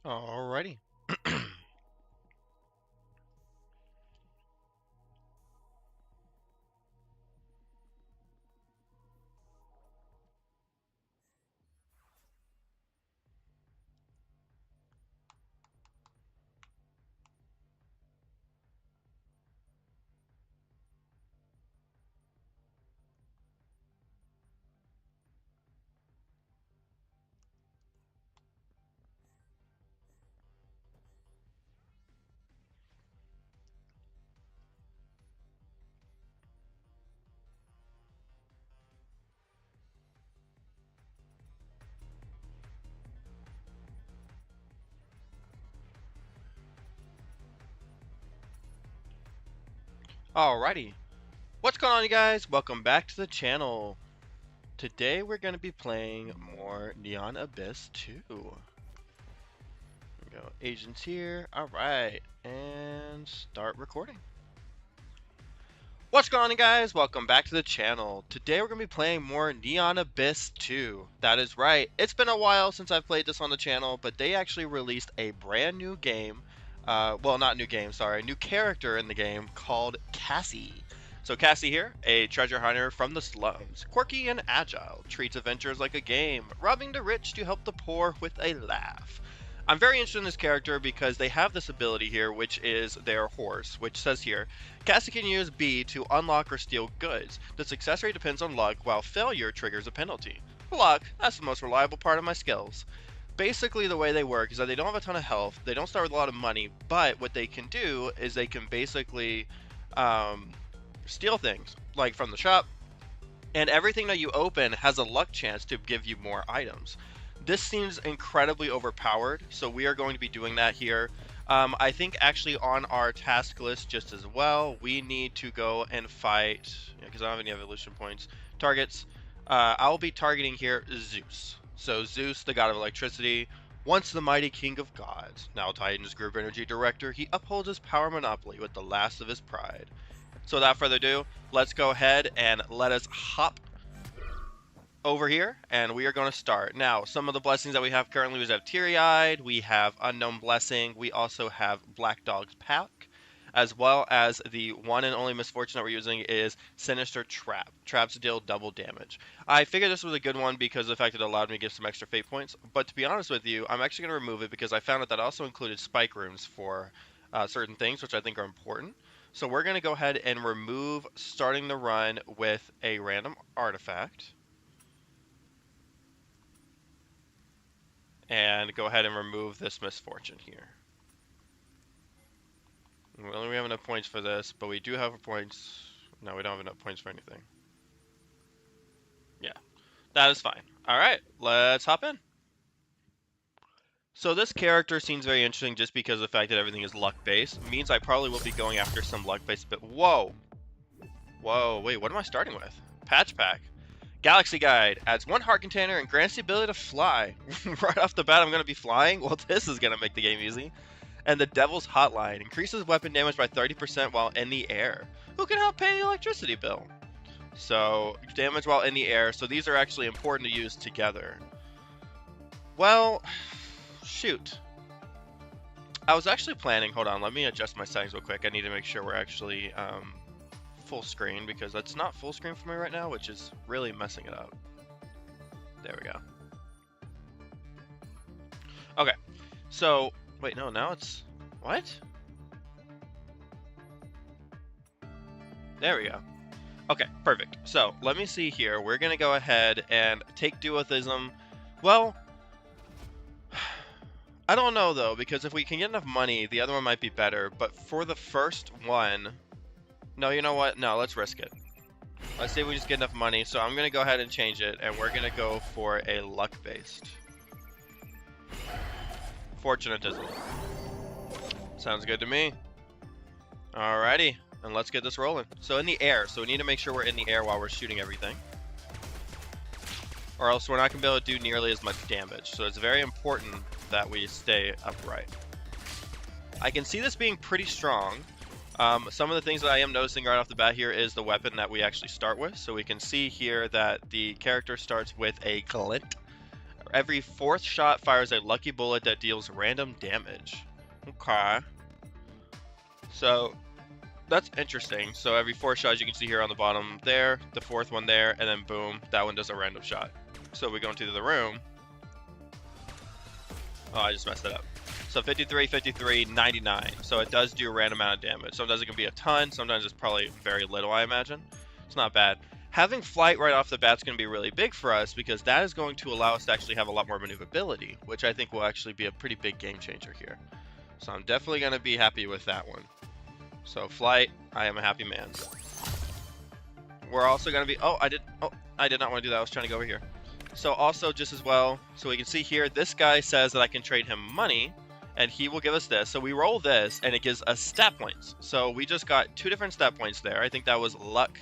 Alrighty. Alrighty. What's going on, you guys? Welcome back to the channel. Today we're going to be playing more Neon Abyss 2. Here we go. Agents here. Alright. And start recording. What's going on, you guys? Welcome back to the channel. Today we're going to be playing more Neon Abyss 2. That is right. It's been a while since I've played this on the channel, but they actually released a brand new game. Well, not new game, sorry. New character in the game called Cassie. So Cassie here, a treasure hunter from the slums. Quirky and agile, treats adventures like a game, robbing the rich to help the poor with a laugh. I'm very interested in this character because they have this ability here, which is their horse, which says here, Cassie can use B to unlock or steal goods. The success rate depends on luck, while failure triggers a penalty. Luck, that's the most reliable part of my skills. Basically, the way they work is that they don't have a ton of health, they don't start with a lot of money, but what they can do is they can basically steal things, like from the shop, and everything that you open has a luck chance to give you more items. This seems incredibly overpowered, so we are going to be doing that here. I think actually on our task list just as well, we need to go and fight, because I don't have any evolution points, targets. I'll be targeting here Zeus. So Zeus, the god of electricity, once the mighty king of gods, now Titan's group energy director, he upholds his power monopoly with the last of his pride. So without further ado, let's go ahead and let us hop over here, and we are going to start. Now, some of the blessings that we have currently, we have Teary-Eyed, we have Unknown Blessing, we also have Black Dog's Pack, as well as the one and only misfortune that we're using is Sinister Trap. Traps deal double damage. I figured this was a good one because of the fact that it allowed me to get some extra fate points, but to be honest with you, I'm actually going to remove it because I found out that also included spike rooms for certain things, which I think are important. So we're going to go ahead and remove starting the run with a random artifact. And go ahead and remove this misfortune here. We only have enough points for this, but we do have points. No, we don't have enough points for anything. Yeah, that is fine. All right, let's hop in. So this character seems very interesting just because of the fact that everything is luck-based. Means I probably will be going after some luck-based, but whoa. Whoa, wait, what am I starting with? Patch Pack. Galaxy Guide adds 1 heart container and grants the ability to fly. Right off the bat, I'm going to be flying? Well, this is going to make the game easy. And the Devil's Hotline increases weapon damage by 30% while in the air. Who can help pay the electricity bill? So, damage while in the air. So these are actually important to use together. Well, shoot. I was actually planning, hold on, let me adjust my settings real quick. I need to make sure we're actually full screen because that's not full screen for me right now, which is really messing it up. There we go. Okay, so wait, no, now it's what? There we go. Okay, perfect. So let me see here. We're gonna go ahead and take dualism. Well, I don't know though, because if we can get enough money, the other one might be better. But for the first one, no, you know what? No, let's risk it. Let's see if we just get enough money. So I'm going to go ahead and change it, and we're going to go for a luck-based. Fortunatism. Sounds good to me. Alrighty, and let's get this rolling. So in the air, so we need to make sure we're in the air while we're shooting everything. Or else we're not going to be able to do nearly as much damage. So it's very important that we stay upright. I can see this being pretty strong. Some of the things that I am noticing right off the bat here is the weapon that we actually start with. So we can see here that the character starts with a glint, Every fourth shot fires a lucky bullet that deals random damage. Okay. So that's interesting. So every 4 shots you can see here on the bottom there, the 4th one there, and then boom, that one does a random shot. So we go into the room. Oh, I just messed it up. So 53, 53, 99. So it does do a random amount of damage. Sometimes it can be a ton, sometimes it's probably very little, I imagine. It's not bad. Having flight right off the bat is going to be really big for us because that is going to allow us to actually have a lot more maneuverability, which I think will actually be a pretty big game changer here. So I'm definitely going to be happy with that one. So flight, I am a happy man. We're also going to be, I did not want to do that. I was trying to go over here. So also just as well, so we can see here, this guy says that I can trade him money and he will give us this. So we roll this and it gives us stat points. So we just got 2 different stat points there. I think that was luck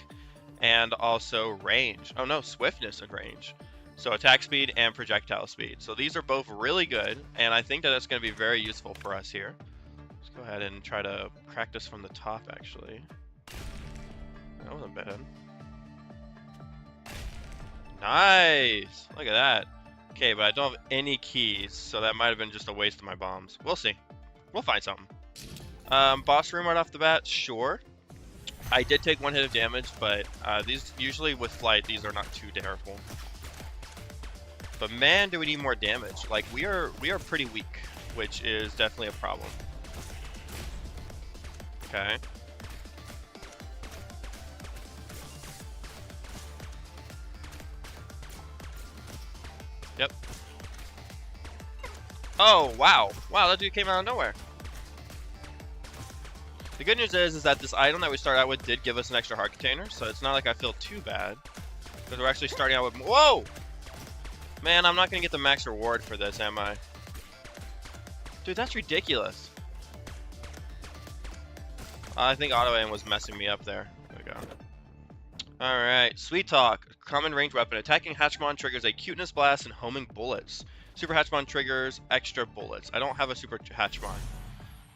and also range. Oh no, swiftness and range. So attack speed and projectile speed. So these are both really good, and I think that that's going to be very useful for us here. Let's go ahead and try to crack this from the top, actually. That wasn't bad. Nice! Look at that. Okay, but I don't have any keys, so that might have been just a waste of my bombs. We'll see. We'll find something. Boss room right off the bat, sure. I did take 1 hit of damage, but these usually with flight, these are not too terrible. But man, do we need more damage. Like, we are pretty weak, which is definitely a problem. Okay. Yep. Oh, wow. Wow, that dude came out of nowhere. The good news is that this item that we start out with did give us an extra heart container, so it's not like I feel too bad. Because we're actually starting out with... Whoa! Man, I'm not going to get the max reward for this, am I? Dude, that's ridiculous. I think auto-aim was messing me up there. There we go. Alright, Sweet Talk. Common range weapon. Attacking Hatchmon triggers a cuteness blast and homing bullets. Super Hatchmon triggers extra bullets. I don't have a Super Hatchmon.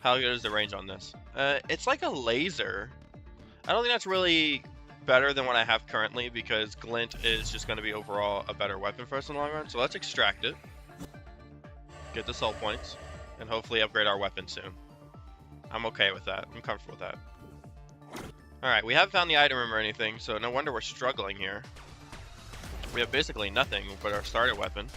How good is the range on this? It's like a laser. I don't think that's really better than what I have currently because Glint is just going to be overall a better weapon for us in the long run. So let's extract it. Get the soul points. And hopefully upgrade our weapon soon. I'm okay with that. I'm comfortable with that. Alright, we haven't found the item room or anything, so no wonder we're struggling here. We have basically nothing but our starter weapon.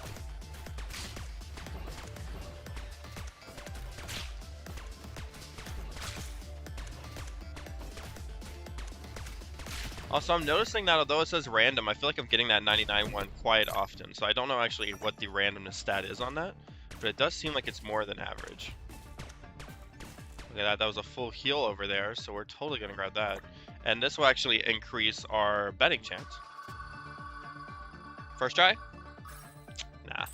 Also, I'm noticing that although it says random, I feel like I'm getting that 99 one quite often. So I don't know actually what the randomness stat is on that, but it does seem like it's more than average. Look at that, that was a full heal over there, so we're totally going to grab that. And this will actually increase our betting chance. First try? Nah.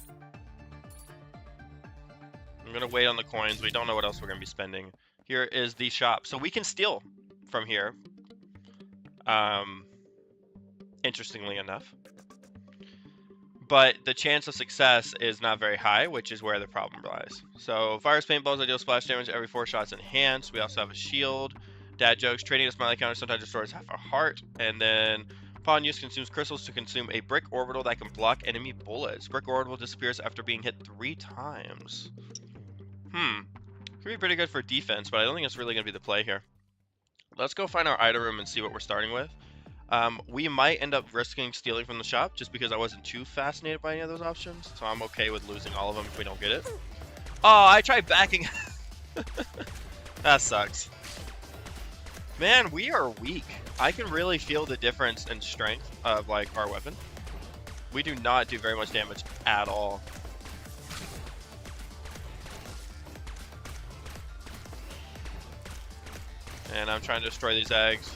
I'm going to wait on the coins. We don't know what else we're going to be spending. Here is the shop. So we can steal from here. Interestingly enough. But the chance of success is not very high, which is where the problem lies. So, fires paintballs that deal splash damage every 4 shots enhanced. We also have a shield. Dad jokes, trading a smiley counter sometimes restores half a heart. And then, upon use, consumes crystals to consume a brick orbital that can block enemy bullets. Brick orbital disappears after being hit 3 times. Could be pretty good for defense, but I don't think it's really going to be the play here. Let's go find our item room and see what we're starting with. We might end up risking stealing from the shop just because I wasn't too fascinated by any of those options. So I'm okay with losing all of them if we don't get it. Oh, I tried backing. That sucks. Man, we are weak. I can really feel the difference in strength of like our weapon. We do not do very much damage at all. And I'm trying to destroy these eggs.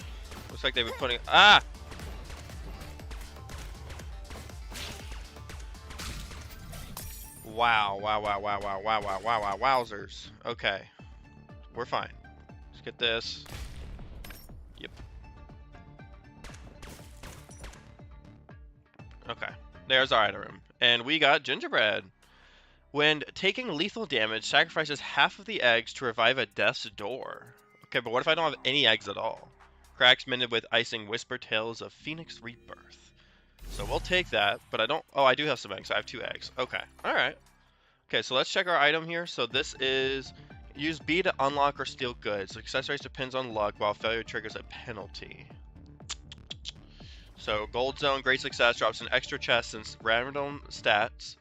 Looks like they've been putting... Ah! Wow, wow, wow, wow, wow, wow, wow, wow, wow, wowzers. Okay. We're fine. Let's get this. Yep. Okay. There's our item room. And we got gingerbread. When taking lethal damage, sacrifices half of the eggs to revive a death's door. Okay, but what if I don't have any eggs at all? Cracks mended with icing whisper tales of Phoenix Rebirth. So we'll take that, but I don't... Oh, I do have some eggs. I have 2 eggs. Okay. All right. Okay, so let's check our item here. So this is... Use B to unlock or steal goods. Success rate depends on luck, while failure triggers a penalty. So gold zone, great success, drops an extra chest and random stats.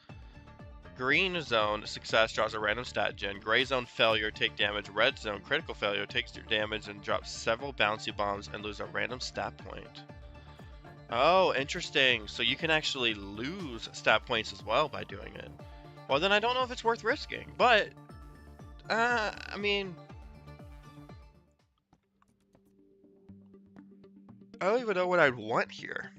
Green zone, success, draws a random stat gen. Gray zone, failure, take damage. Red zone, critical failure, takes your damage and drops several bouncy bombs and lose a random stat point. Oh, interesting. So you can actually lose stat points as well by doing it. Well, then I don't know if it's worth risking, but, I mean, I don't even know what I'd want here.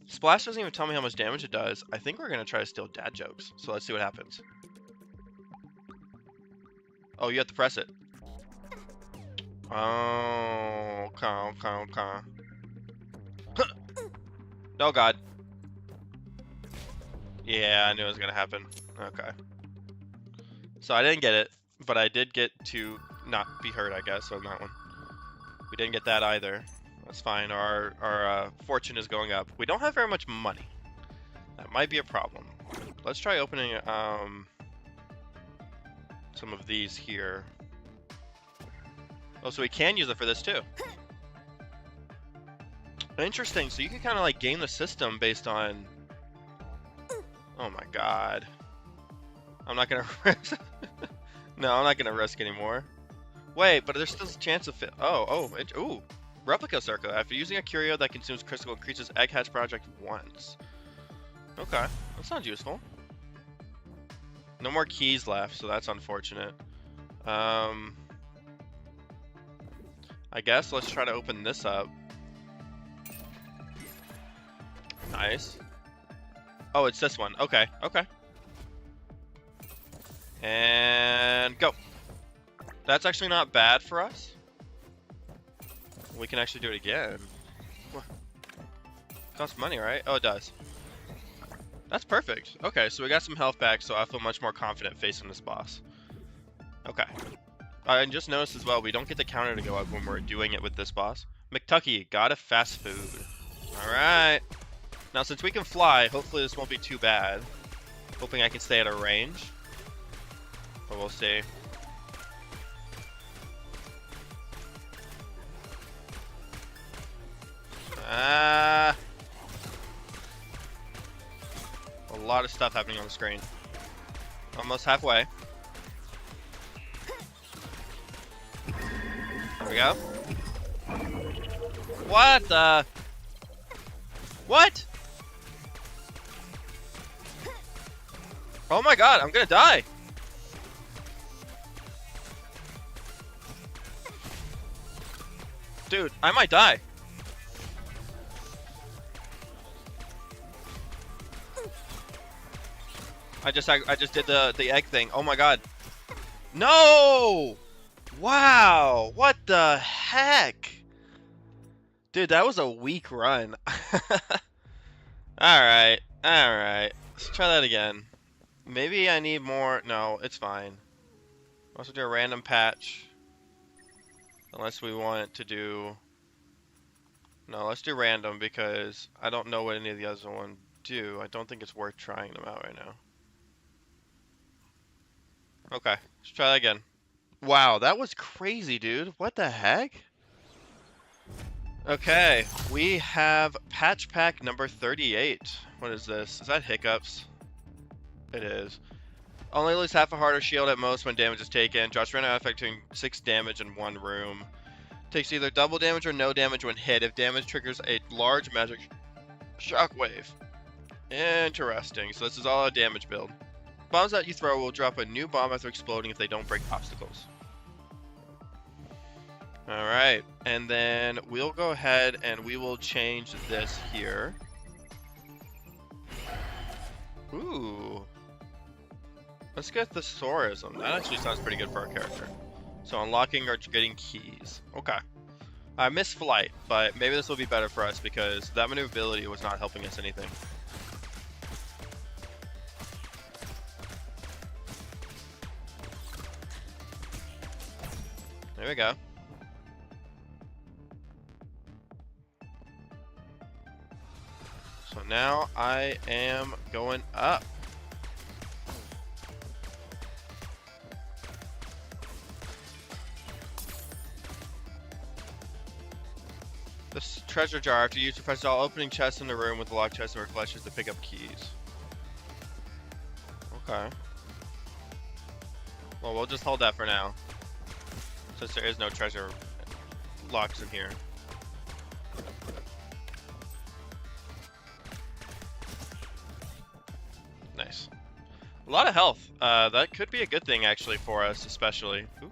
Splash doesn't even tell me how much damage it does. I think we're going to try to steal dad jokes, so let's see what happens. Oh, you have to press it. Oh, okay. Oh, God. Yeah, I knew it was going to happen. Okay. So I didn't get it, but I did get to not be hurt, I guess, on that one. We didn't get that either. That's fine. Our fortune is going up. We don't have very much money. That might be a problem. Let's try opening some of these here. Oh, so we can use it for this too. Interesting. So you can kind of like game the system based on... Oh my god. I'm not gonna risk. No, I'm not gonna risk anymore. Wait, but there's still a chance of fit. Ooh. Replica circle. After using a curio that consumes crystal, increases egg hatch project once. Okay, that sounds useful. No more keys left, so that's unfortunate. I guess let's try to open this up. Nice. Oh, it's this one. Okay, okay. And go. That's actually not bad for us. We can actually do it again. Costs money, right? Oh, it does. That's perfect. Okay, so we got some health back, so I feel much more confident facing this boss. Okay. And just noticed as well, we don't get the counter to go up when we're doing it with this boss. McTucky, got a fast food. Alright. Now, since we can fly, hopefully this won't be too bad. Hoping I can stay at a range. But we'll see. A lot of stuff happening on the screen. Almost halfway. There we go. What the? What? Oh my god, I'm gonna die. Dude, I might die. I just did the egg thing. Oh my god. No! Wow! What the heck? Dude, that was a weak run. Alright. Alright. Let's try that again. Maybe I need more. No, it's fine. Let's do a random patch. Unless we want to do... No, let's do random because I don't know what any of the other ones do. I don't think it's worth trying them out right now. Okay, let's try that again. Wow, that was crazy, dude. What the heck? Okay, we have patch pack number 38. What is this? Is that hiccups? It is. Only lose half a heart or shield at most when damage is taken. Drops random affecting 6 damage in one room. Takes either double damage or no damage when hit if damage triggers a large magic shockwave. Interesting. So this is all a damage build. Bombs that you throw will drop a new bomb after exploding if they don't break obstacles. Alright, and then we'll go ahead and we will change this here. Ooh. Let's get the Thesaurism. That actually sounds pretty good for our character. So unlocking or getting keys. Okay. I missed flight, but maybe this will be better for us because that maneuverability was not helping us anything. There we go. now I am going up. This treasure jar, after you use to press all opening chests in the room with the locked chest and reflections to pick up keys. Okay. Well, we'll just hold that for now, since there is no treasure locks in here. Nice. A lot of health. That could be a good thing, actually, for us, especially. Ooh.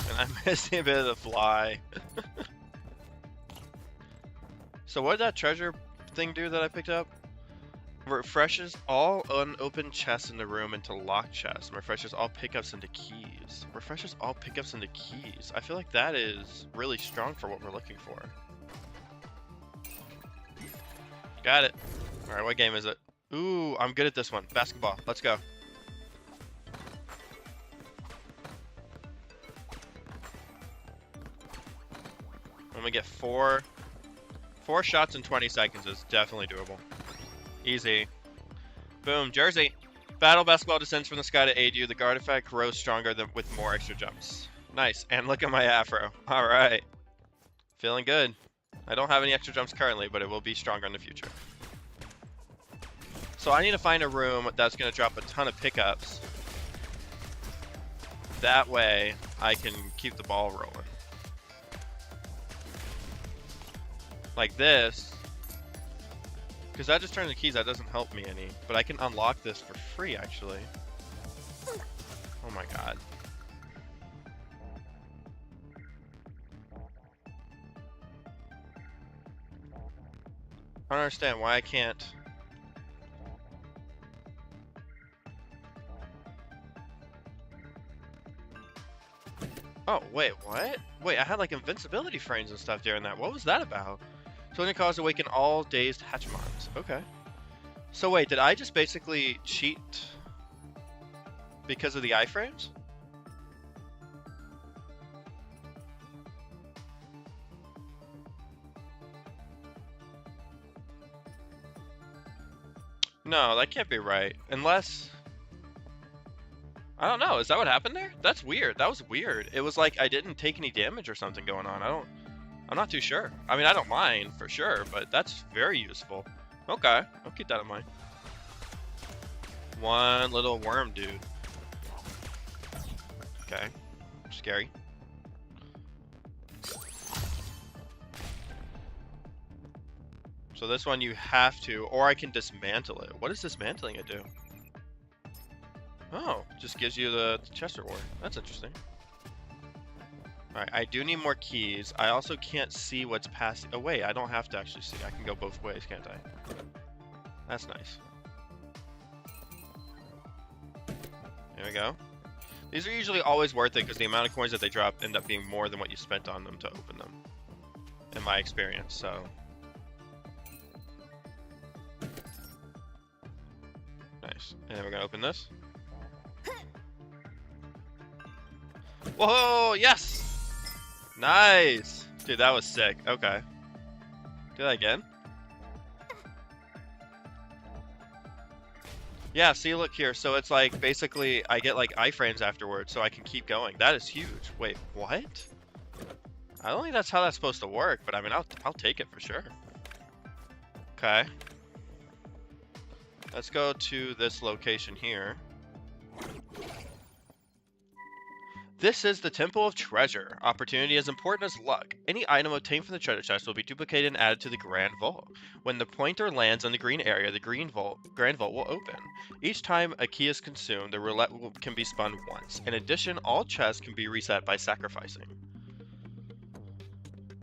And I'm missing a bit of the fly. So what did that treasure thing do that I picked up? Refreshes all unopened chests in the room into locked chests. Refreshes all pickups into keys. Refreshes all pickups into keys. I feel like that is really strong for what we're looking for. Got it. Alright, what game is it? Ooh, I'm good at this one. Basketball. Let's go. I'm gonna get four shots in 20 seconds is definitely doable. Easy. Boom, jersey. Battle basketball descends from the sky to aid you. The guard effect grows stronger with more extra jumps. Nice. And look at my afro. All right. Feeling good. I don't have any extra jumps currently, but it will be stronger in the future. So I need to find a room that's going to drop a ton of pickups. That way I can keep the ball rolling. Like this. Because that just turns the keys, that doesn't help me any. But I can unlock this for free, actually. Oh my god. I don't understand why I can't. Oh, wait, what? Wait, I had like invincibility frames and stuff during that. What was that about? So it causes awaken all dazed Hatchmons. Okay. So wait, did I just basically cheat because of the iframes? No, that can't be right. Unless... I don't know. Is that what happened there? That's weird. That was weird. It was like I didn't take any damage or something going on. I'm not too sure. I mean, I don't mind for sure, but that's very useful. Okay, I'll keep that in mind. One little worm dude. Okay, scary. So this one you have to, or I can dismantle it. What does dismantling it do? Oh, just gives you the chest reward. That's interesting. Alright, I do need more keys. I also can't see what's past... Oh wait, I don't have to actually see. I can go both ways, can't I? That's nice. There we go. These are usually always worth it because the amount of coins that they drop end up being more than what you spent on them to open them. In my experience, so... Nice. And then we're gonna open this. Whoa, yes! Nice! Dude, that was sick. Okay. Do that again. Yeah, see, look here. So it's like, basically, I get like iframes afterwards, so I can keep going. That is huge. Wait, what? I don't think that's how that's supposed to work, but I mean, I'll take it for sure. Okay. Let's go to this location here. This is the Temple of Treasure. Opportunity is important as luck. Any item obtained from the treasure chest will be duplicated and added to the Grand Vault. When the pointer lands on the green area, the Grand Vault will open. Each time a key is consumed, the roulette can be spun once. In addition, all chests can be reset by sacrificing.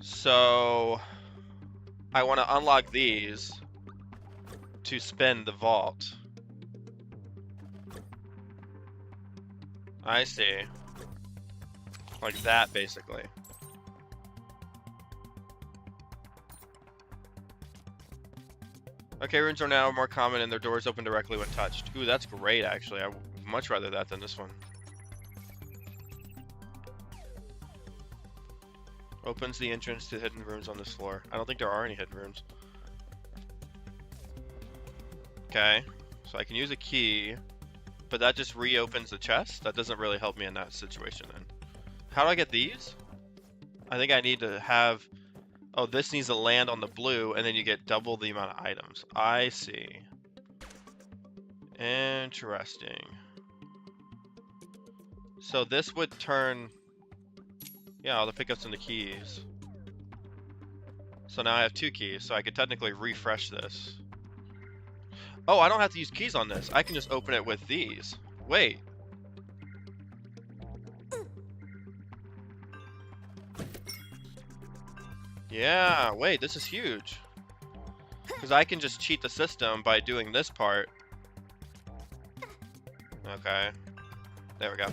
So, I want to unlock these to spin the vault. I see. Like that, basically. Okay, rooms are now more common and their doors open directly when touched. Ooh, that's great, actually. I would much rather that than this one. Opens the entrance to hidden rooms on this floor. I don't think there are any hidden rooms. Okay, so I can use a key, but that just reopens the chest. That doesn't really help me in that situation then. How do I get these? I think I need to have... Oh, this needs to land on the blue, and then you get double the amount of items. I see. Interesting. So this would turn... Yeah, all the pickups and the keys. So now I have 2 keys, so I could technically refresh this. Oh, I don't have to use keys on this. I can just open it with these. Wait. Yeah, wait, this is huge. Because I can just cheat the system by doing this part. Okay. There we go.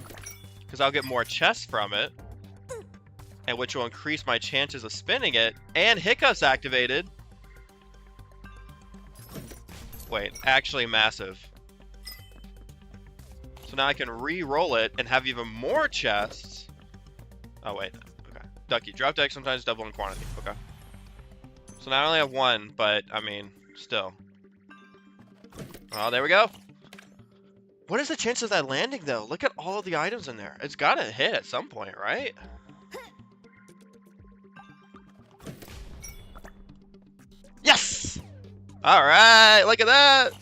Because I'll get more chests from it. And which will increase my chances of spinning it. And hiccups activated. Wait, actually massive. So now I can re-roll it and have even more chests. Oh, wait. Okay. Ducky. Drop deck sometimes double in quantity. Okay. So now I only have 1, but, I mean, still. Oh, there we go. What is the chance of that landing, though? Look at all of the items in there. It's got to hit at some point, right? Yes! Alright, look at that!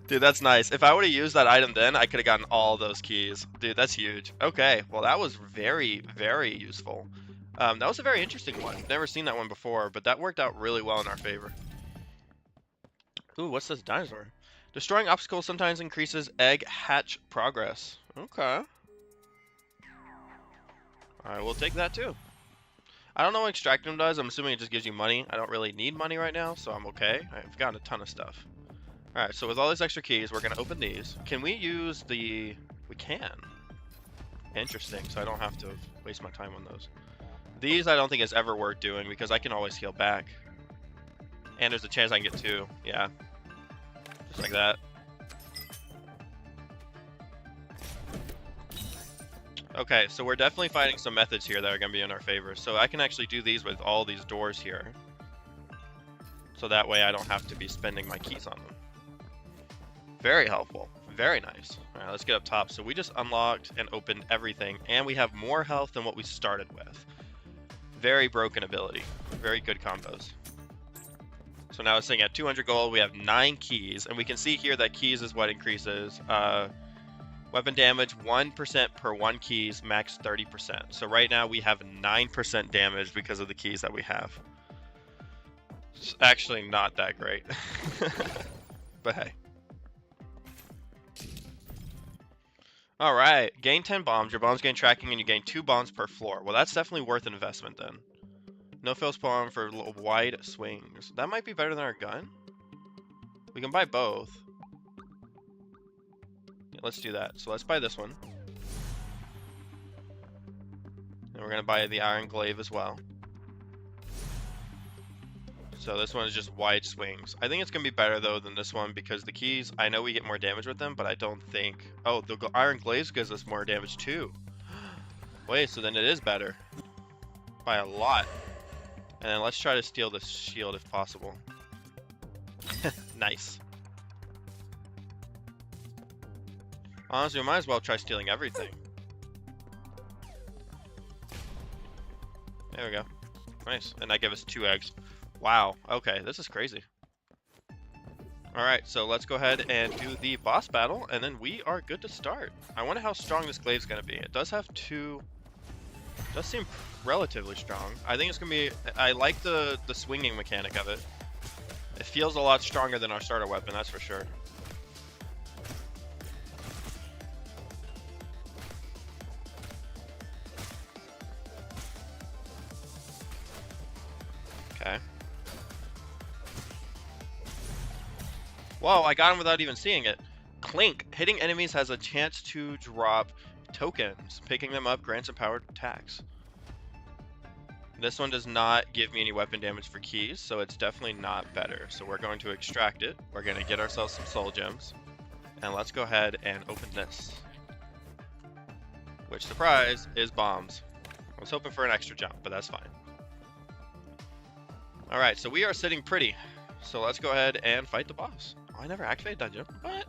Dude, that's nice. If I would have used that item then, I could have gotten all those keys. Dude, that's huge. Okay, well that was very, very useful. That was a very interesting one. Never seen that one before, but that worked out really well in our favor. Ooh, what's this dinosaur? Destroying obstacles sometimes increases egg hatch progress. Okay. Alright, we'll take that too. I don't know what extracting them does. I'm assuming it just gives you money. I don't really need money right now, so I'm okay. I've gotten a ton of stuff. Alright, so with all these extra keys, we're going to open these. Can we use the... We can. Interesting, so I don't have to waste my time on those. These I don't think it's ever worth doing because I can always heal back. And there's a chance I can get 2. Yeah. Just like that. Okay, so we're definitely finding some methods here that are going to be in our favor. So I can actually do these with all these doors here. So that way I don't have to be spending my keys on them. Very helpful. Very nice. Alright, let's get up top. So we just unlocked and opened everything. And we have more health than what we started with. Very broken ability. Very good combos. So now it's sitting at 200 gold. We have 9 keys. And we can see here that keys is what increases. Weapon damage 1% per 1 keys, max 30%. So right now we have 9% damage because of the keys that we have. It's actually not that great. But hey. Alright, gain 10 bombs. Your bombs gain tracking and you gain 2 bombs per floor. Well, that's definitely worth an investment then. No fail spawn for wide swings. That might be better than our gun. We can buy both. Yeah, let's do that. So let's buy this one. And we're going to buy the iron glaive as well. So this one is just wide swings. I think it's going to be better though than this one because the keys, I know we get more damage with them, but I don't think... Oh, the iron glaives gives us more damage too. Wait, so then it is better. By a lot. And then let's try to steal this shield if possible. Nice. Honestly, we might as well try stealing everything. There we go. Nice. And that gave us 2 eggs. Wow. Okay, this is crazy. Alright, so let's go ahead and do the boss battle, and then we are good to start. I wonder how strong this glaive's going to be. It does have 2... Does seem relatively strong. I think it's going to be... I like the swinging mechanic of it. It feels a lot stronger than our starter weapon, that's for sure. Okay. Whoa, I got him without even seeing it. Clink. Hitting enemies has a chance to drop tokens. Picking them up grants empowered attacks. This one does not give me any weapon damage for keys, so it's definitely not better. So we're going to extract it. We're going to get ourselves some soul gems. And let's go ahead and open this. Which, surprise, is bombs. I was hoping for an extra jump, but that's fine. Alright, so we are sitting pretty. So let's go ahead and fight the boss. Oh, I never activated that jump. What?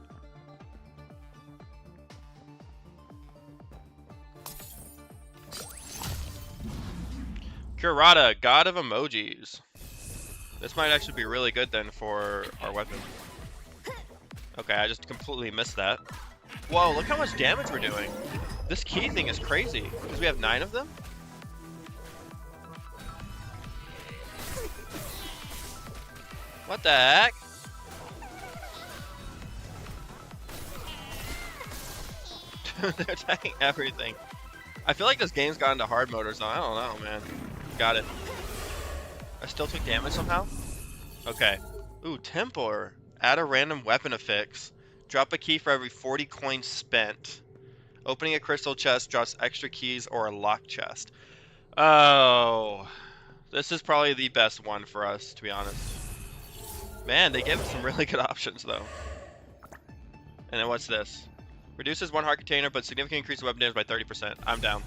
Kurata, god of emojis. This might actually be really good then for our weapon. Okay, I just completely missed that. Whoa, look how much damage we're doing. This key thing is crazy. Because we have 9 of them? What the heck? They're attacking everything. I feel like this game's gone into hard mode or something. I don't know, man. Got it. I still took damage somehow? Okay. Ooh, Templar. Add a random weapon affix. Drop a key for every 40 coins spent. Opening a crystal chest drops extra keys or a lock chest. Oh. This is probably the best one for us, to be honest. Man, they gave us some really good options, though. And then what's this? Reduces 1 heart container, but significantly increases weapon damage by 30%. I'm down.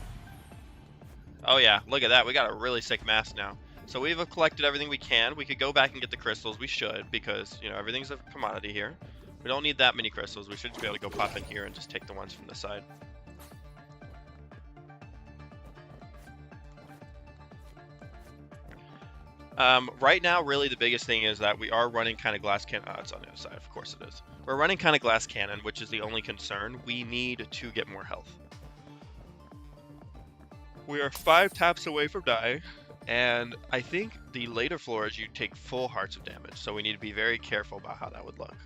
Oh yeah, look at that. We got a really sick mask now. So we've collected everything we can. We could go back and get the crystals. We should, because, you know, everything's a commodity here. We don't need that many crystals. We should just be able to go pop in here and just take the ones from the side. Right now, really the biggest thing is that we are running kind of glass cannon. Oh, it's on the other side. Of course it is. We're running kind of glass cannon, which is the only concern. We need to get more health. We are 5 taps away from dying, and I think the later floors you take full hearts of damage, so we need to be very careful about how that would look.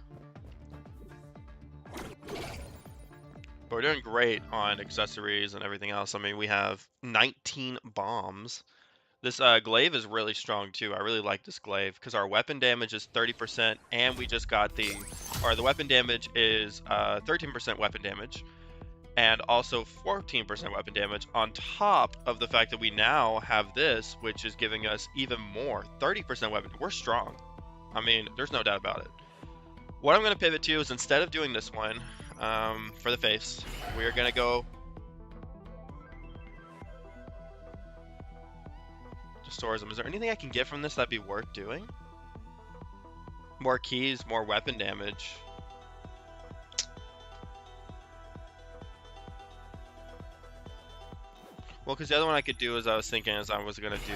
But we're doing great on accessories and everything else. I mean, we have 19 bombs. This glaive is really strong too. I really like this glaive because our weapon damage is 30%, and we just got the weapon damage is 13% weapon damage, and also 14% weapon damage on top of the fact that we now have this, which is giving us even more 30% weapon. We're strong. I mean, there's no doubt about it. What I'm going to pivot to is, instead of doing this one for the face, we are going to go to tourism. Is there anything I can get from this that'd be worth doing? More keys, more weapon damage. Well, because the other one I could do is, I was thinking, is I was going to do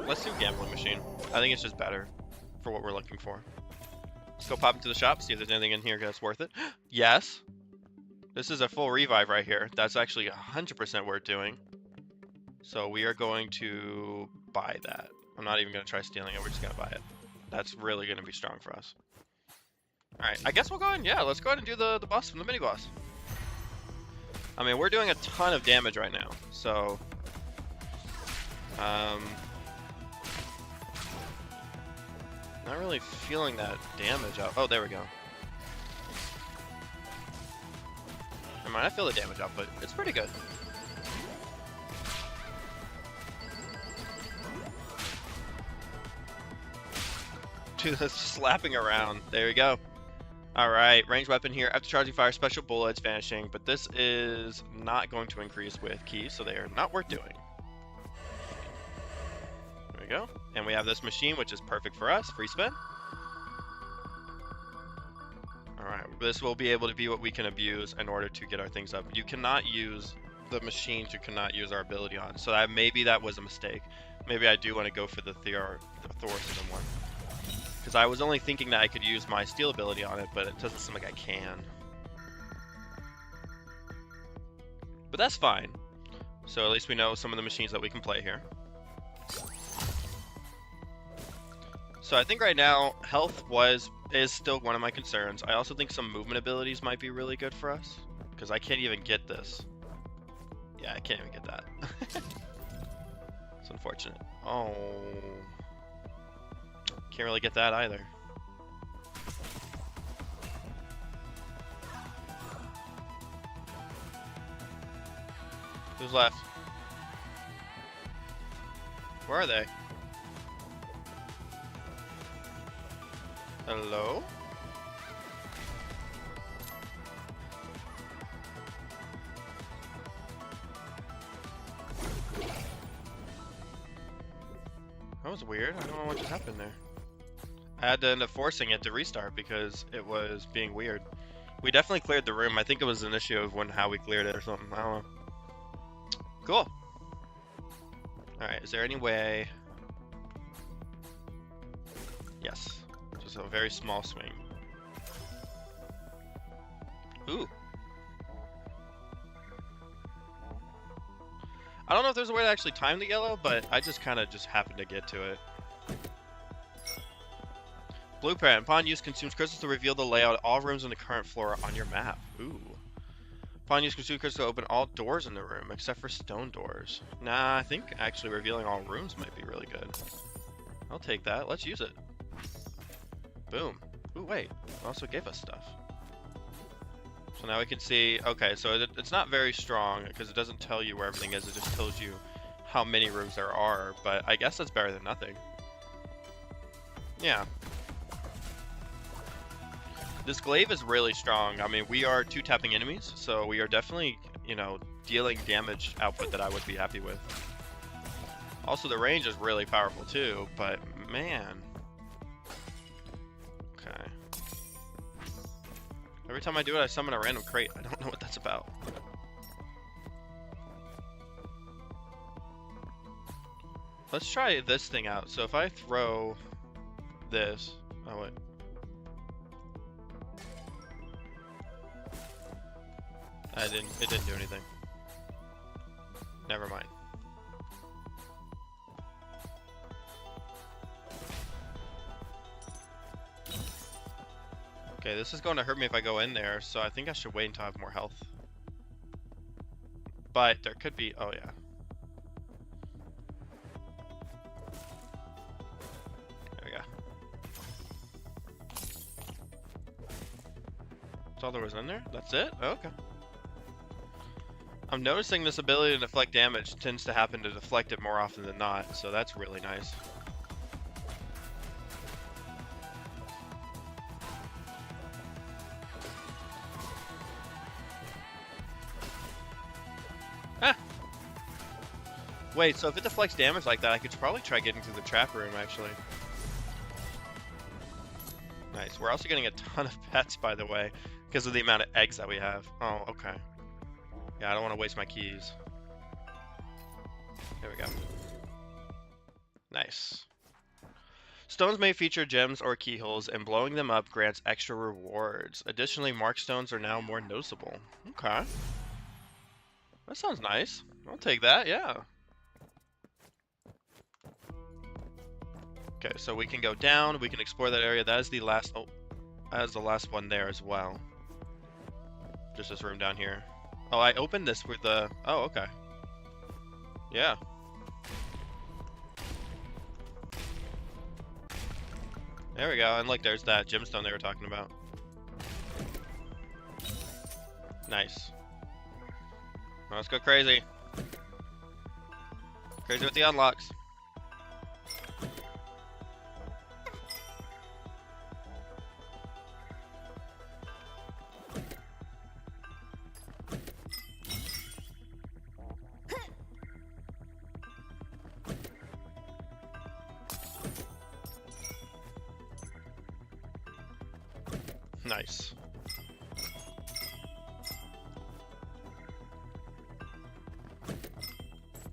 let's do gambling machine. I think it's just better for what we're looking for. Let's go pop into the shop, see if there's anything in here that's worth it. Yes. This is a full revive right here. That's actually 100% worth doing. So we are going to buy that. I'm not even going to try stealing it. We're just going to buy it. That's really going to be strong for us. Alright, I guess we'll go ahead and, yeah, let's go ahead and do the boss from the mini boss. I mean, we're doing a ton of damage right now, so not really feeling that damage out. Oh, there we go. Never mind, I feel the damage output. It's pretty good. Dude, that's slapping around. There we go. Alright, ranged weapon here. After charging fire, special bullets vanishing, but this is not going to increase with keys, so they are not worth doing. There we go. And we have this machine, which is perfect for us. Free spin. Alright, this will be able to be what we can abuse in order to get our things up. You cannot use the machines you cannot use our ability on, so maybe that was a mistake. Maybe I do want to go for the Thorism one. Because I was only thinking that I could use my steel ability on it, but it doesn't seem like I can. But that's fine. So at least we know some of the machines that we can play here. So I think right now, health is still one of my concerns. I also think some movement abilities might be really good for us. Because I can't even get this. Yeah, I can't even get that. It's unfortunate. Oh... Can't really get that either. Who's left? Where are they? Hello? That was weird. I don't know what just happened there. I had to end up forcing it to restart because it was being weird. We definitely cleared the room. I think it was an issue of how we cleared it or something. I don't know. Cool. Alright, is there any way... Yes. Just a very small swing. Ooh. I don't know if there's a way to actually time the yellow, but I just kind of happened to get to it. Blueprint. Upon use, consumes crystals to reveal the layout of all rooms on the current floor on your map. Ooh. Upon use, consume crystals to open all doors in the room, except for stone doors. Nah, I think actually revealing all rooms might be really good. I'll take that. Let's use it. Boom. Ooh, wait. It also gave us stuff. So now we can see... Okay, so it's not very strong, because it doesn't tell you where everything is. It just tells you how many rooms there are, but I guess that's better than nothing. Yeah. This glaive is really strong. I mean, we are two-tapping enemies, so we are definitely, you know, dealing damage output that I would be happy with. Also, the range is really powerful too, but man. Okay. Every time I do it, I summon a random crate. I don't know what that's about. Let's try this thing out. So if I throw this... Oh, wait. It didn't do anything. Never mind. Okay, this is going to hurt me if I go in there, so I think I should wait until I have more health. But there could be... Oh, yeah. There we go. That's all there was in there? That's it? Oh, okay. I'm noticing this ability to deflect damage tends to happen to deflect it more often than not, so that's really nice. Ah! Wait, so if it deflects damage like that, I could probably try getting through the trap room, actually. Nice. We're also getting a ton of pets, by the way, because of the amount of eggs that we have. Oh, okay. Yeah, I don't want to waste my keys. There we go. Nice. Stones may feature gems or keyholes, and blowing them up grants extra rewards. Additionally, marked stones are now more noticeable. Okay. That sounds nice. I'll take that, yeah. Okay, so we can go down, we can explore that area. That is the last... Oh, that is the last one there as well. Just this room down here. Oh, I opened this with the... Oh, okay. Yeah. There we go. And look, there's that gemstone they were talking about. Nice. Well, let's go crazy. Crazy with the unlocks. Nice.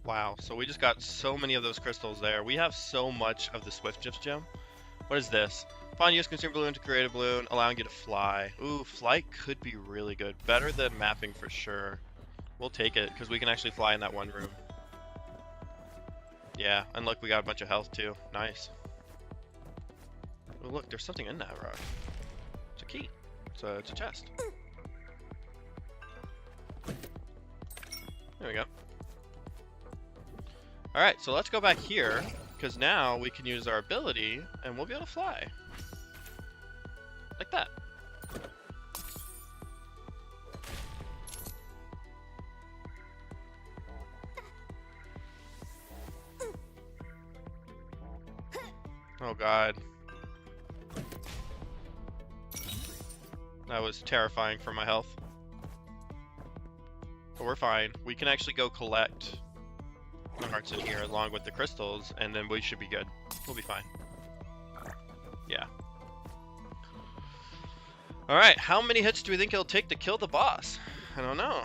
Wow, so we just got so many of those crystals there. We have so much of the Swift Gifts gem. What is this? Upon use, consume balloon to create a balloon, allowing you to fly. Ooh, flight could be really good. Better than mapping for sure. We'll take it, because we can actually fly in that one room. Yeah, and look, we got a bunch of health too. Nice. Oh, look, there's something in that rock. It's a key. It's a chest. There we go. Alright, so let's go back here, because now we can use our ability, and we'll be able to fly. Like that. Oh god. That was terrifying for my health. But we're fine. We can actually go collect the hearts in here along with the crystals, and then we should be good. We'll be fine. Yeah. All right, how many hits do we think it'll take to kill the boss? I don't know.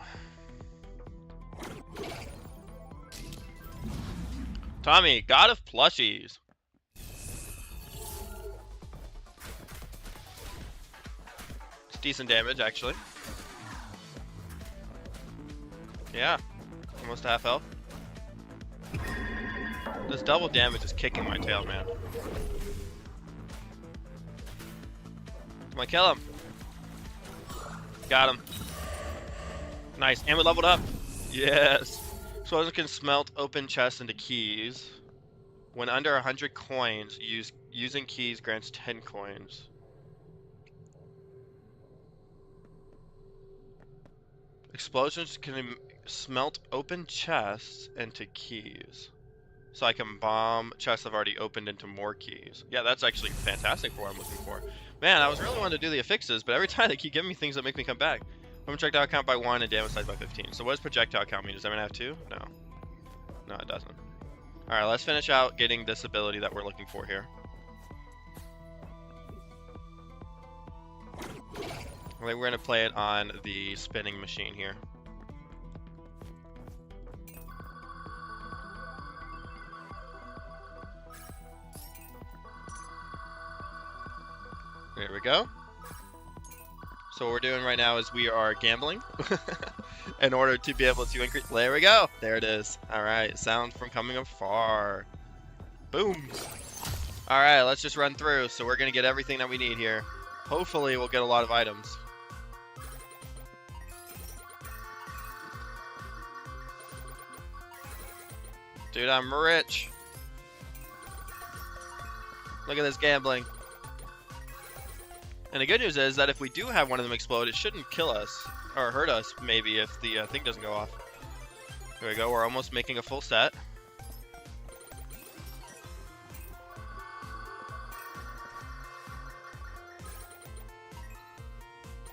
Tommy, God of Plushies. It's decent damage, actually. Yeah, almost half health. This double damage is kicking my tail, man. Come on, kill him. Got him. Nice, and we leveled up. Yes. Explosives can smelt open chests into keys. When under 100 coins, using keys grants 10 coins. Explosions can smelt open chests into keys. So I can bomb chests I've already opened into more keys. Yeah, that's actually fantastic for what I'm looking for. Man, I was really wanting to do the affixes, but every time they keep giving me things that make me come back. Home projectile count by 1 and damage size by 15. So what does projectile count mean? Does everyone have 2? No. No, it doesn't. Alright, let's finish out getting this ability that we're looking for here. I think we're going to play it on the spinning machine here. There we go. So what we're doing right now is we are gambling in order to be able to increase. There we go. There it is. All right. Sound from coming afar. Boom. All right. Let's just run through. So we're going to get everything that we need here. Hopefully we'll get a lot of items. Dude, I'm rich. Look at this gambling. And the good news is that if we do have one of them explode, it shouldn't kill us or hurt us, maybe, if the thing doesn't go off. There we go. We're almost making a full set.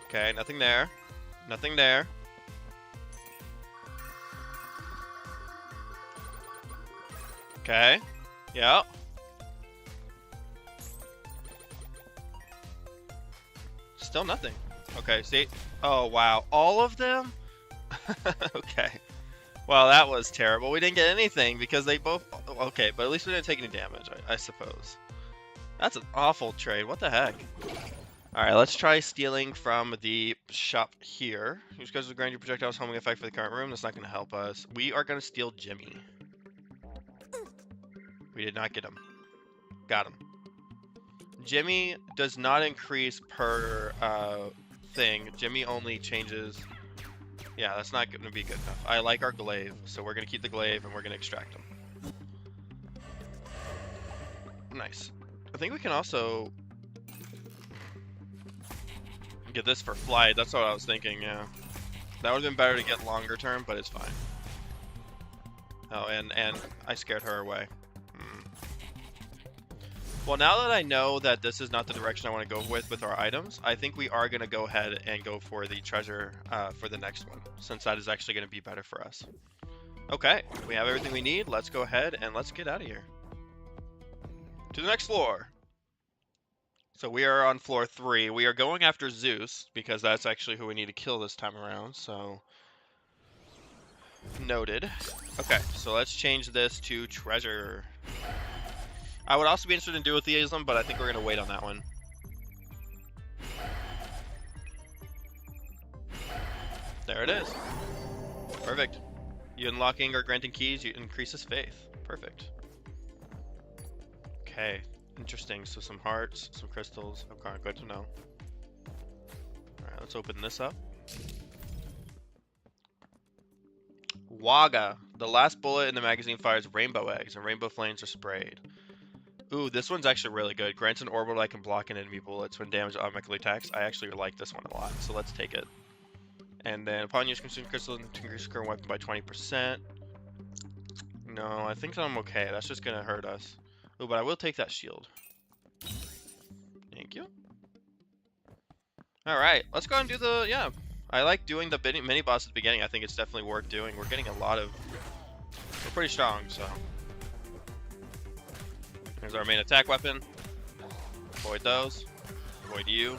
Okay, nothing there. Nothing there. Okay. Yeah. Still nothing. Okay, see? Oh, wow. All of them? Okay. Well, that was terrible. We didn't get anything because they both... Okay, but at least we didn't take any damage, I suppose. That's an awful trade. What the heck? Alright, let's try stealing from the shop here. Use because of grant projectiles homing effect for the current room. That's not going to help us. We are going to steal Jimmy. We did not get him. Got him. Jimmy does not increase per thing. Jimmy only changes. Yeah, that's not going to be good enough. I like our glaive, so we're going to keep the glaive and we're going to extract him. Nice. I think we can also get this for flight. That's what I was thinking, yeah. That would have been better to get longer term, but it's fine. Oh, and I scared her away. Well, now that I know that this is not the direction I want to go with our items, I think we are going to go ahead and go for the treasure for the next one, since that is actually going to be better for us. Okay, we have everything we need. Let's go ahead and let's get out of here. To the next floor. So we are on floor 3. We are going after Zeus, because that's actually who we need to kill this time around, so... Noted. Okay, so let's change this to treasure. I would also be interested in dualism, but I think we're going to wait on that one. There it is. Perfect. You unlocking or granting keys, you increase his faith. Perfect. Okay. Interesting. So some hearts, some crystals. Okay, good to know. Alright, let's open this up. Waga. The last bullet in the magazine fires rainbow eggs, and rainbow flames are sprayed. Ooh, this one's actually really good. Grants an orbital that can block an enemy bullets when damage automatically attacks. I actually like this one a lot, so let's take it. And then upon use consume crystal to increase current weapon by 20%. No, I think I'm okay. That's just gonna hurt us. Ooh, but I will take that shield. Thank you. Alright, let's go and do the, yeah. I like doing the mini boss at the beginning. I think it's definitely worth doing. We're getting a lot of, we're pretty strong, so. Here's our main attack weapon. Avoid those. Avoid you.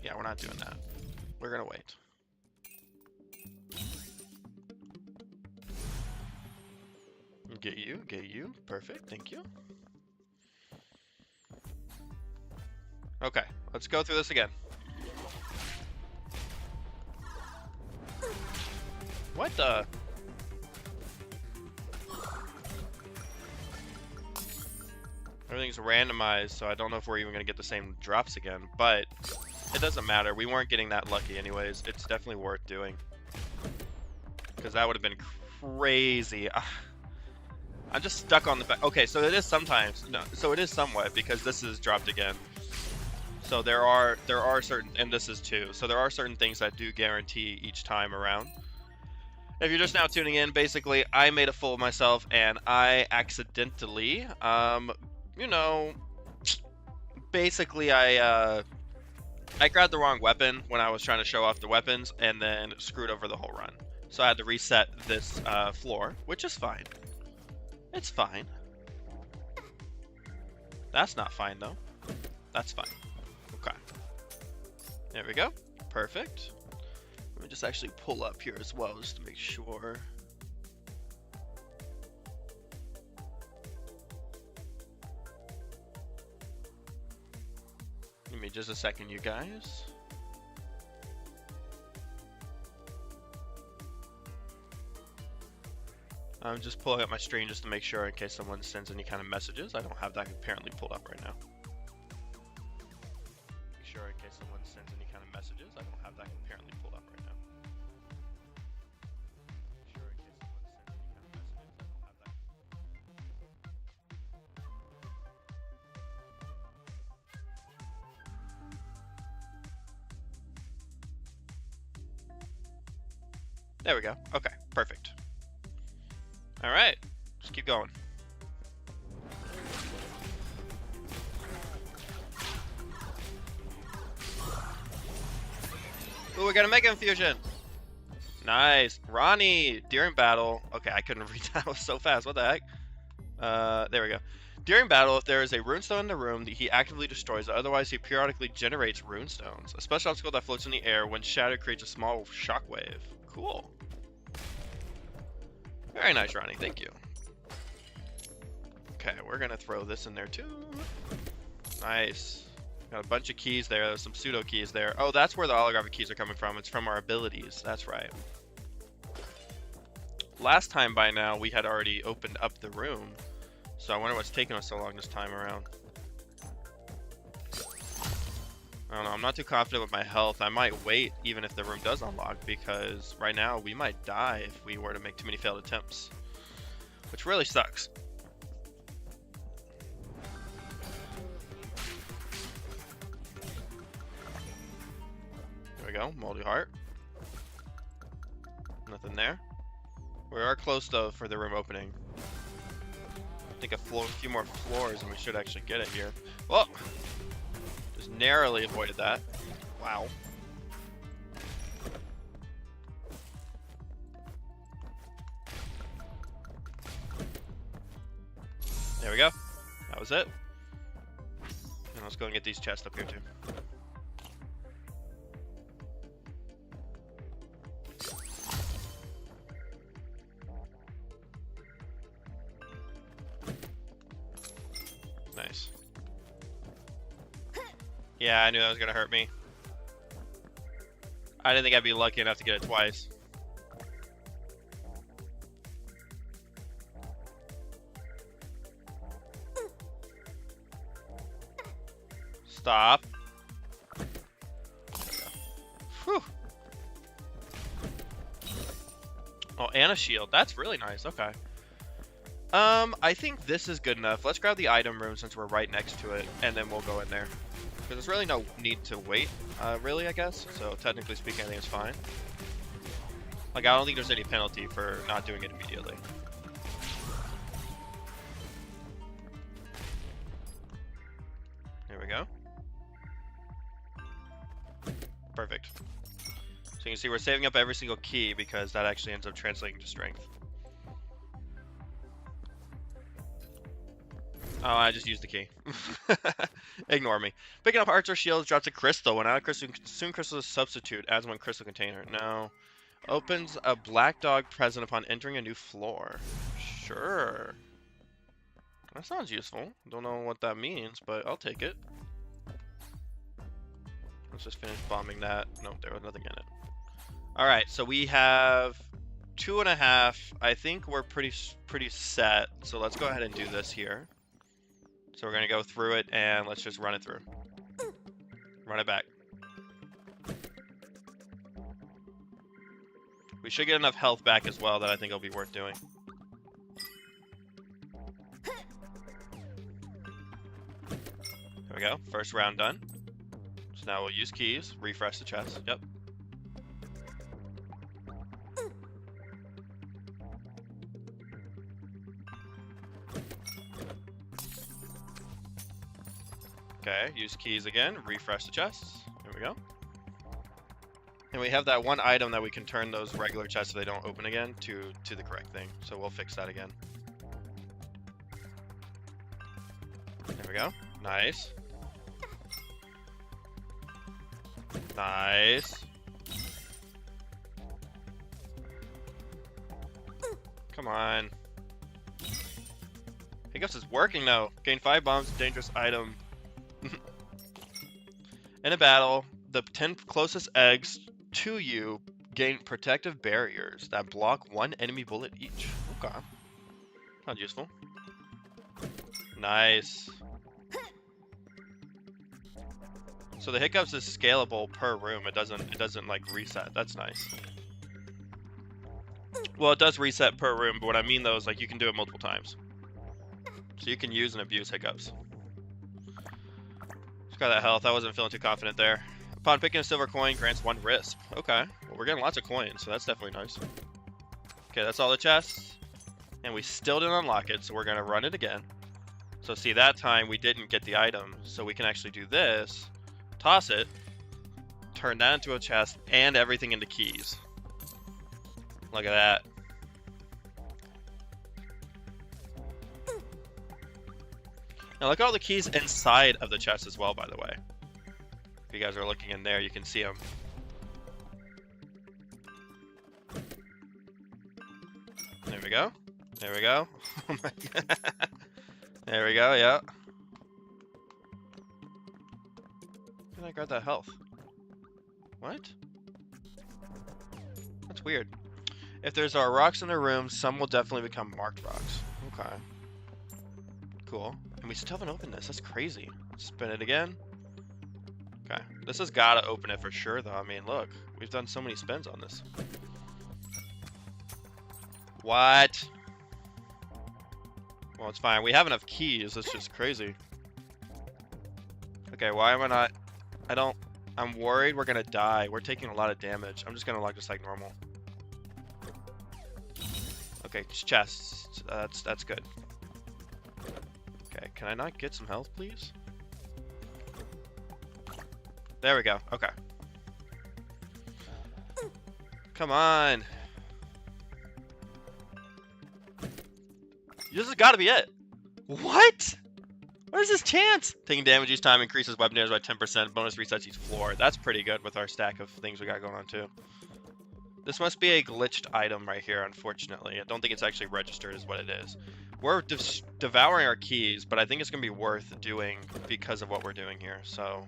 Yeah, we're not doing that. We're gonna wait. Get you, get you. Perfect, thank you. Okay, let's go through this again. What the? Everything's randomized, so I don't know if we're even gonna get the same drops again, but it doesn't matter. We weren't getting that lucky anyways. It's definitely worth doing. Because that would have been crazy. I'm just stuck on the back. Okay, so it is sometimes. No, so it is somewhat, because this is dropped again. So there are certain, and this is too. So there are certain things that do guarantee each time around. If you're just now tuning in, basically, I made a fool of myself, and I accidentally, you know, basically I grabbed the wrong weapon when I was trying to show off the weapons, and then screwed over the whole run. So I had to reset this floor, which is fine. It's fine. That's not fine, though. That's fine. Okay. There we go. Perfect. Let me just actually pull up here as well, just to make sure. Give me just a second, you guys. I'm just pulling up my screen just to make sure in case someone sends any kind of messages. I don't have that apparently pulled up right now. Make sure in case someone sends any kind of messages. I don't have that apparently pulled up right now. Make sure in case someone sends any kind of messages. I don't have that. There we go. Okay, perfect. All right, just keep going. Ooh, we got a Mega Infusion. Nice. Ronnie, during battle. Okay, I couldn't read that. It was so fast. What the heck? There we go. During battle, if there is a runestone in the room, he actively destroys it. Otherwise, he periodically generates runestones. A special obstacle that floats in the air. When shattered, creates a small shockwave. Cool. Very nice, Ronnie. Thank you. Okay, we're gonna throw this in there too. Nice. Got a bunch of keys there. There's some pseudo keys there. Oh, that's where the holographic keys are coming from. It's from our abilities. That's right. Last time by now, we had already opened up the room. So I wonder what's taking us so long this time around. I don't know. I'm not too confident with my health. I might wait even if the room does unlock, because right now we might die if we were to make too many failed attempts, which really sucks. There we go. Moldy heart. Nothing there. We are close though for the room opening. I think a few more floors and we should actually get it here. Well, just narrowly avoided that. Wow. There we go. That was it. And let's go and get these chests up here too. Nice. Yeah, I knew that was gonna hurt me. I didn't think I'd be lucky enough to get it twice. Stop. Whew. Oh, and a shield. That's really nice. Okay. I think this is good enough. Let's grab the item room since we're right next to it, and then we'll go in there. Because there's really no need to wait, really, I guess. So technically speaking, I think it's fine. Like, I don't think there's any penalty for not doing it immediately. There we go. Perfect. So you can see we're saving up every single key because that actually ends up translating to strength. Oh, I just used the key. Ignore me. Picking up hearts or shields drops a crystal. When out of crystal, soon crystal is a substitute. Adds one crystal container. No. Opens a black dog present upon entering a new floor. Sure. That sounds useful. Don't know what that means, but I'll take it. Let's just finish bombing that. No, there was nothing in it. Alright, so we have 2.5. I think we're pretty set. So let's go ahead and do this here. So we're going to go through it and let's just run it through. Run it back. We should get enough health back as well that I think it'll be worth doing. There we go. First round done. So now we'll use keys, refresh the chest. Yep. Okay, use keys again, refresh the chests. Here we go. And we have that one item that we can turn those regular chests so they don't open again to the correct thing. So we'll fix that again. There we go. Nice. Nice. Come on. Hiccups is working though. Gain 5 bombs, dangerous item. In a battle, the 10 closest eggs to you gain protective barriers that block 1 enemy bullet each. Okay. Sounds useful. Nice. So the hiccups is scalable per room. It doesn't like reset. That's nice. Well, it does reset per room, but what I mean though is like you can do it multiple times. So you can use and abuse hiccups. Just got that health. I wasn't feeling too confident there. Upon picking a silver coin, grants 1 risk. Okay. Well, we're getting lots of coins, so that's definitely nice. Okay, that's all the chests. And we still didn't unlock it, so we're going to run it again. So see, that time we didn't get the item, so we can actually do this. Toss it. Turn that into a chest, and everything into keys. Look at that. Now look at all the keys inside of the chest as well, by the way. If you guys are looking in there, you can see them. There we go. There we go. Oh my God. There we go, yeah. How did I grab that health? What? That's weird. If there's rocks in the room, some will definitely become marked rocks. Okay. Cool. And we still haven't opened this. That's crazy. Spin it again. Okay. This has got to open it for sure, though. I mean, look. We've done so many spins on this. What? Well, it's fine. We have enough keys. That's just crazy. Okay, why am I not... I'm worried we're going to die. We're taking a lot of damage. I'm just going to log just like normal. Okay, chests. That's good. Okay, can I not get some health, please? There we go. Okay. Come on. This has got to be it. What? What is this chance? Taking damage each time increases weapon damage by 10%. Bonus resets each floor. That's pretty good with our stack of things we got going on, too. This must be a glitched item right here, unfortunately. I don't think it's actually registered is what it is. We're devouring our keys, but I think it's going to be worth doing because of what we're doing here, so...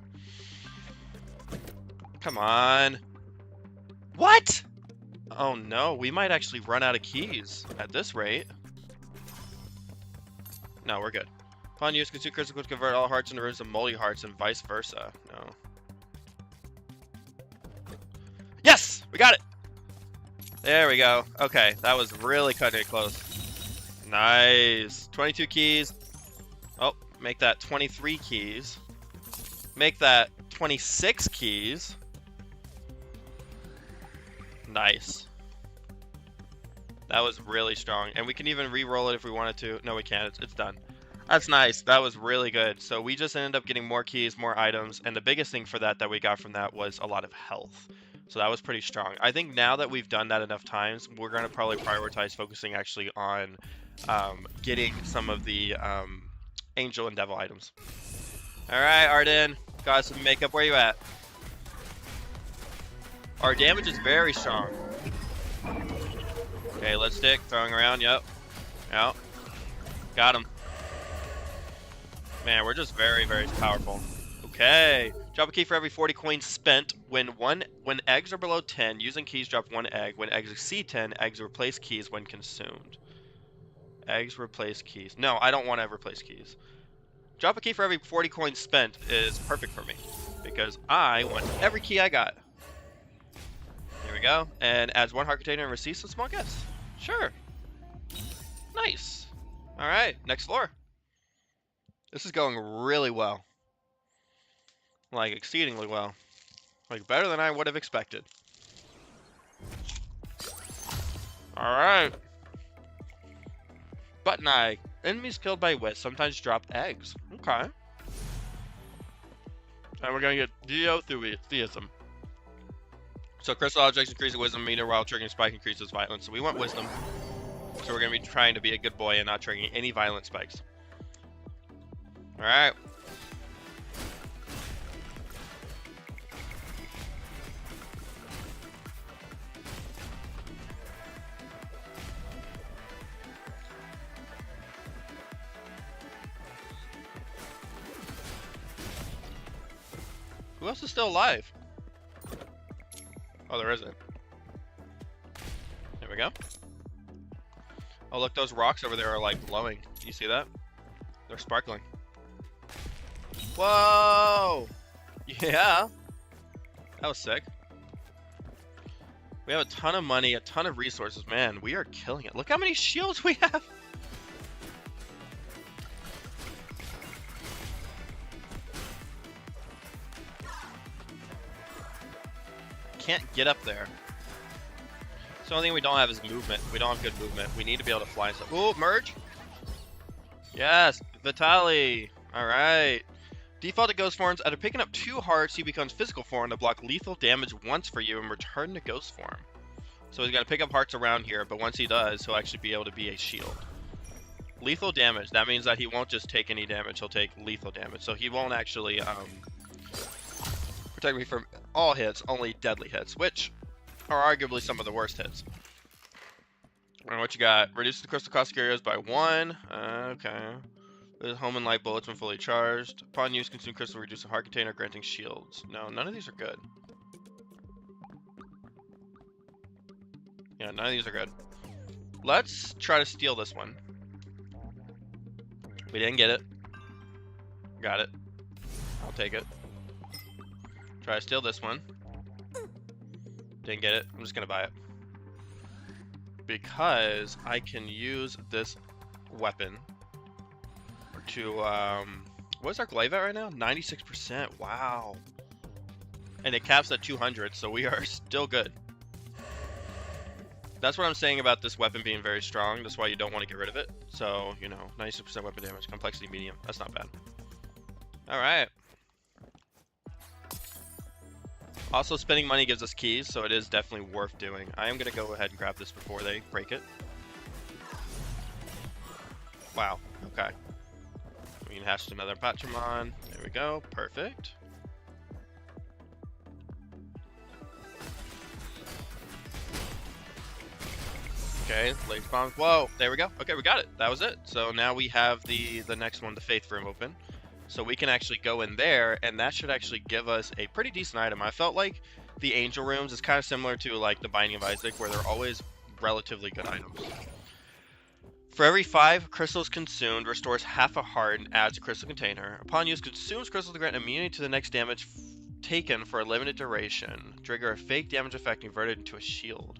Come on. What? Oh no, we might actually run out of keys at this rate. No, we're good. Upon use, consume crystals convert all hearts into runes of moldy hearts and vice versa. No. Yes! We got it! There we go. Okay, that was really cutting it close. Nice. 22 keys. Oh, make that 23 keys. Make that 26 keys. Nice. That was really strong. And we can even re-roll it if we wanted to. No, we can't. It's done. That's nice. That was really good. So we just ended up getting more keys, more items. And the biggest thing for that we got from that was a lot of health. So that was pretty strong. I think now that we've done that enough times, we're going to probably prioritize focusing actually on getting some of the angel and devil items. Alright, Arden. Got some makeup. Where you at? Our damage is very strong. Okay, let's stick. Throwing around. Yep. Yep. Got him. Man, we're just very, very powerful. Okay. Drop a key for every 40 coins spent. When eggs are below 10, using keys drop 1 egg. When eggs exceed 10, eggs replace keys when consumed. Eggs replace keys. No, I don't want to replace keys. Drop a key for every 40 coins spent is perfect for me, because I want every key I got. Here we go. And adds 1 heart container and receives some small gifts. Sure. Nice. Alright, next floor. This is going really well. Like, exceedingly well. Like, better than I would have expected. Alright. Button eye. Enemies killed by wit sometimes drop eggs. Okay. And we're gonna get Dio through theism. So crystal objects increase the wisdom meter while triggering spike increases violence. So we want wisdom. So we're gonna be trying to be a good boy and not triggering any violent spikes. Alright. Who else is still alive? Oh, there isn't. There we go. Oh, look, those rocks over there are like glowing. You see that? They're sparkling. Whoa! Yeah. That was sick. We have a ton of money, a ton of resources. Man, we are killing it. Look how many shields we have. Can't get up there. So the only thing we don't have is movement. We don't have good movement. We need to be able to fly and stuff. Ooh, merge. Yes, Vitali. All right. Default to ghost forms. After picking up 2 hearts, he becomes physical form to block lethal damage once for you and return to ghost form. So he's got to pick up hearts around here, but once he does, he'll actually be able to be a shield. Lethal damage. That means that he won't just take any damage. He'll take lethal damage. So he won't actually protect me from all hits, only deadly hits, which are arguably some of the worst hits. And what you got? Reduce the crystal cost carriers by 1. Okay. The home and light bullets when fully charged. Upon use, consume crystal, reduce the heart container, granting shields. No, none of these are good. Yeah, none of these are good. Let's try to steal this one. We didn't get it. Got it. I'll take it. Try to steal this one. Didn't get it. I'm just gonna buy it. Because I can use this weapon to, what's our glaive at right now? 96%. Wow. And it caps at 200, so we are still good. That's what I'm saying about this weapon being very strong. That's why you don't want to get rid of it. So, you know, 96% weapon damage, complexity medium. That's not bad. Alright. Also, spending money gives us keys, so it is definitely worth doing. I am going to go ahead and grab this before they break it. Wow. Okay. We can hatch another Patramon. There we go. Perfect. Okay, lace bomb. Whoa, there we go. Okay, we got it. That was it. So now we have the next one, the Faith Room, open. So we can actually go in there, and that should actually give us a pretty decent item. I felt like the Angel Rooms is kind of similar to like the Binding of Isaac, where they're always relatively good items. For every 5 crystals consumed, restores half a heart and adds a crystal container. Upon use, consumes crystals to grant immunity to the next damage taken for a limited duration. Trigger a fake damage effect converted into a shield.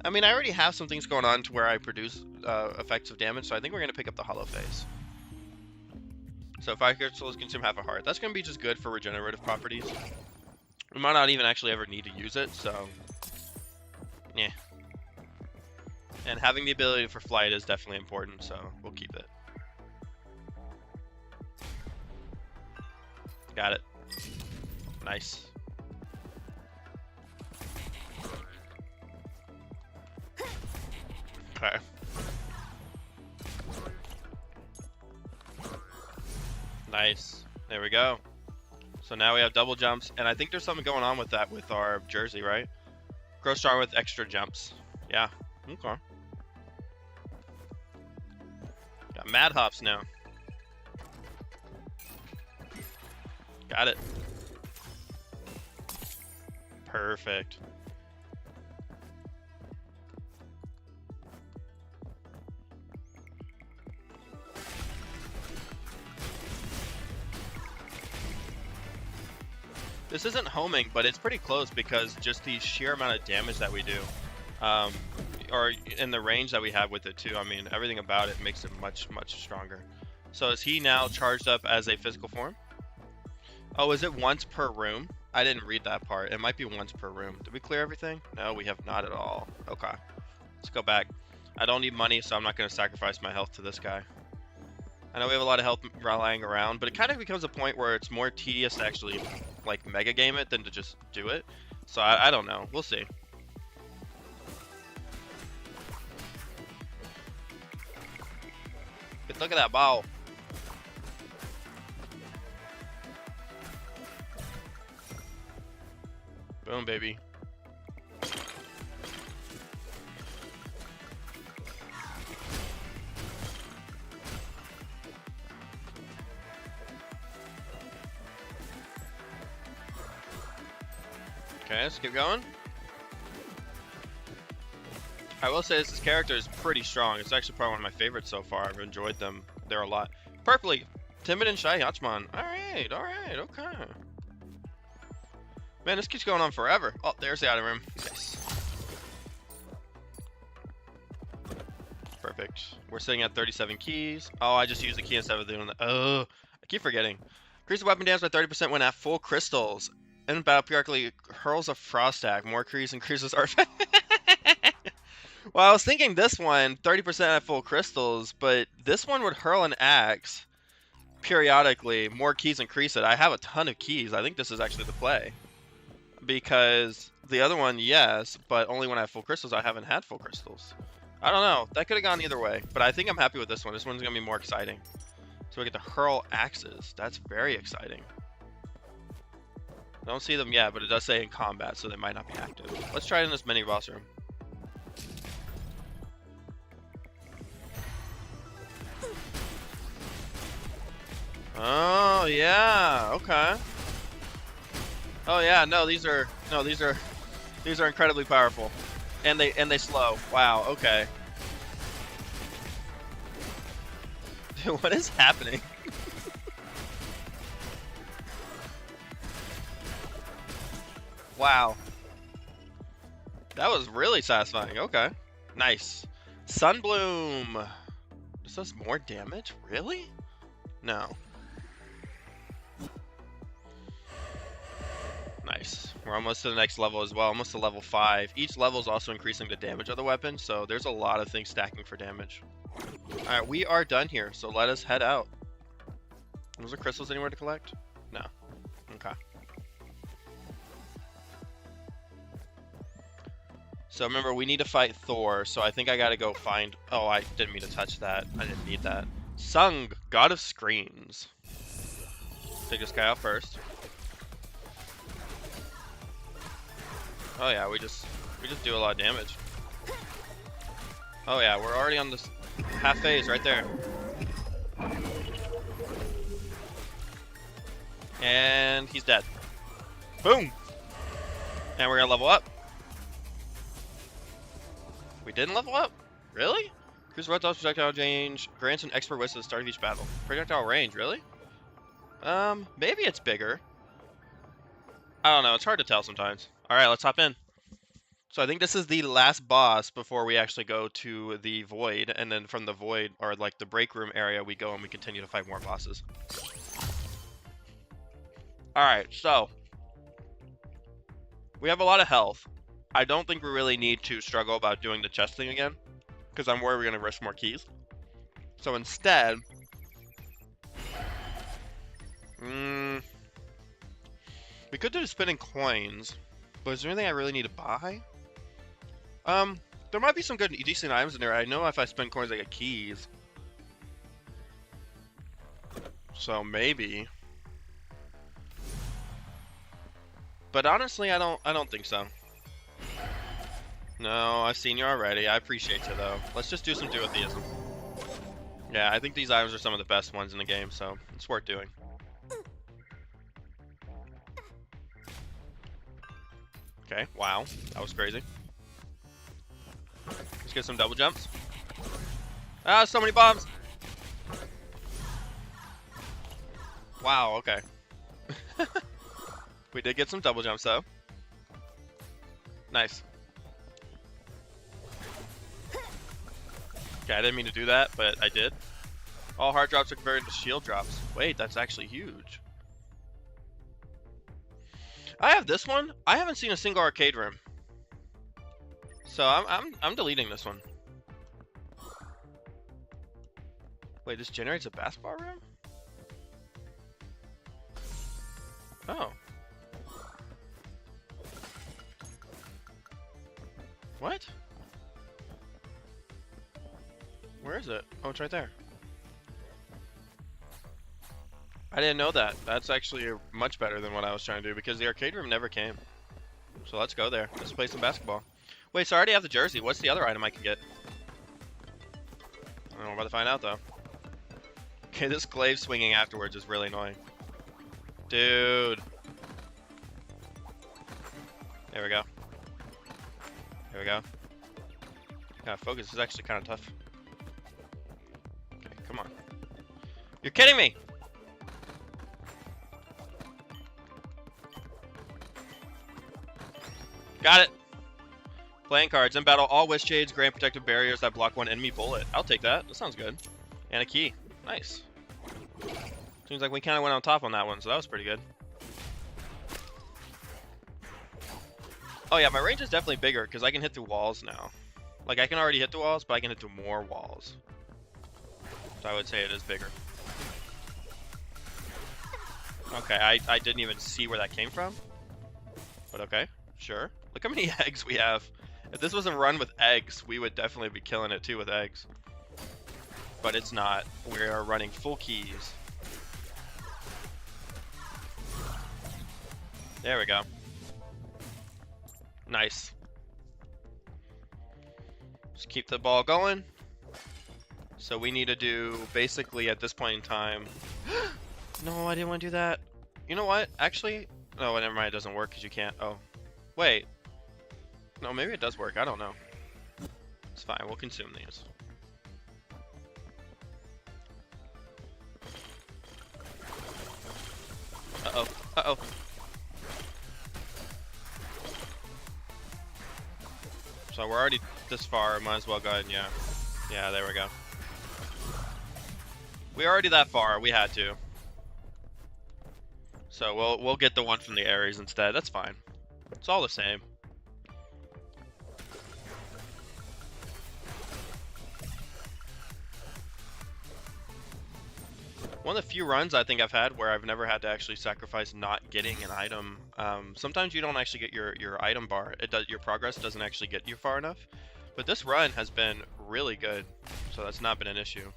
I mean, I already have some things going on to where I produce effects of damage, so I think we're going to pick up the Hollow Face. So 5 crystals consume half a heart. That's going to be just good for regenerative properties. We might not even actually ever need to use it, so yeah. And having the ability for flight is definitely important, so we'll keep it. Got it. Nice. Okay. Nice. There we go. So now we have double jumps, and I think there's something going on with that with our jersey, right? Grow strong with extra jumps. Yeah. Okay. Got mad hops now. Got it. Perfect. This isn't homing, but it's pretty close because just the sheer amount of damage that we do, or in the range that we have with it too. I mean, everything about it makes it much, much stronger. So is he now charged up as a physical form? Oh, is it once per room? I didn't read that part. It might be once per room. Did we clear everything? No, we have not at all. Okay. Let's go back. I don't need money, so I'm not going to sacrifice my health to this guy. I know we have a lot of health lying around, but it kind of becomes a point where it's more tedious to actually, like, mega game it than to just do it. So I don't know. We'll see. But look at that ball. Boom, baby. Okay, let's keep going. I will say this character is pretty strong. It's actually probably one of my favorites so far. I've enjoyed them there a lot. Purpley, timid and shy Yachmon. Alright, okay. Man, this keeps going on forever. Oh, there's the item room. Nice. Perfect. We're sitting at 37 keys. Oh, I just used the key instead of doing that. Oh, I keep forgetting. Increase weapon damage by 30% when at full crystals. In battle, periodically hurls a frost stack. More increases artifact. Well, I was thinking this one, 30% at full crystals, but this one would hurl an axe periodically. More keys increase it. I have a ton of keys. I think this is actually the play. Because the other one, yes, but only when I have full crystals. I haven't had full crystals. I don't know. That could have gone either way, but I think I'm happy with this one. This one's going to be more exciting. So we get to hurl axes. That's very exciting. I don't see them yet, but it does say in combat, so they might not be active. Let's try it in this mini boss room. Oh yeah, okay. Oh yeah, no, these are incredibly powerful, and they slow. Wow, okay. Dude, what is happening? Wow. That was really satisfying. Okay. Nice. Sunbloom. This does more damage? Really? No. Nice. We're almost to the next level as well. Almost to level 5. Each level is also increasing the damage of the weapon, so there's a lot of things stacking for damage. Alright, we are done here, so let us head out. Was there crystals anywhere to collect? No. Okay. So remember, we need to fight Thor, so I think I gotta go find... Oh, I didn't mean to touch that. I didn't need that. Sung, God of Screams. Take this guy out first. Oh yeah, we just do a lot of damage. Oh yeah, we're already on this half phase right there. And he's dead. Boom! And we're gonna level up. We didn't level up? Really? Increase projectile range, grants an expert wisdom at the start of each battle. Projectile range, really? Maybe it's bigger. I don't know, it's hard to tell sometimes. Alright, let's hop in. So I think this is the last boss before we actually go to the Void, and then from the Void, or like the break room area, we go and we continue to fight more bosses. Alright, so we have a lot of health. I don't think we really need to struggle about doing the chest thing again, because I'm worried we're going to risk more keys. So instead, we could do spinning coins, but is there anything I really need to buy? There might be some good, decent items in there. I know if I spend coins, I get keys. So maybe. But honestly, I don't think so. No, I've seen you already. I appreciate you though. Let's just do some duotheism. Yeah, I think these items are some of the best ones in the game, so it's worth doing. Okay, wow. That was crazy. Let's get some double jumps. Ah, so many bombs! Wow, okay. We did get some double jumps though. Nice. Okay, I didn't mean to do that, but I did. All heart drops are converted to shield drops. Wait, that's actually huge. I have this one. I haven't seen a single arcade room. So I'm deleting this one. Wait, this generates a basketball room? Oh. What? Where is it? Oh, it's right there. I didn't know that. That's actually much better than what I was trying to do because the arcade room never came. So let's go there. Let's play some basketball. Wait, so I already have the jersey. What's the other item I can get? I don't know. We're about to find out though. Okay, this glaive swinging afterwards is really annoying. Dude. There we go. There we go. Yeah, focus is actually kind of tough. Okay, come on. You're kidding me! Got it! Playing cards. In battle, all wish shades grant protective barriers that block one enemy bullet. I'll take that. That sounds good. And a key. Nice. Seems like we kind of went on top on that one, so that was pretty good. Oh yeah, my range is definitely bigger because I can hit through walls now. Like, I can already hit the walls, but I can hit through more walls. So I would say it is bigger. Okay, I didn't even see where that came from. But okay, sure. Look how many eggs we have. If this was a run with eggs, we would definitely be killing it too with eggs. But it's not. We are running full keys. There we go. Nice. Just keep the ball going. So we need to do, basically at this point in time... No, I didn't want to do that. You know what? Actually... Oh, never mind. It doesn't work because you can't... Oh. Wait. No, maybe it does work. I don't know. It's fine. We'll consume these. Uh-oh. Uh-oh. So we're already this far. Might as well go ahead and yeah. Yeah, there we go. We're already that far. We had to. So we'll get the one from the Ares instead. That's fine. It's all the same. One of the few runs I think I've had where I've never had to actually sacrifice not getting an item. Sometimes you don't actually get your item bar. It does, your progress doesn't actually get you far enough. But this run has been really good, so that's not been an issue.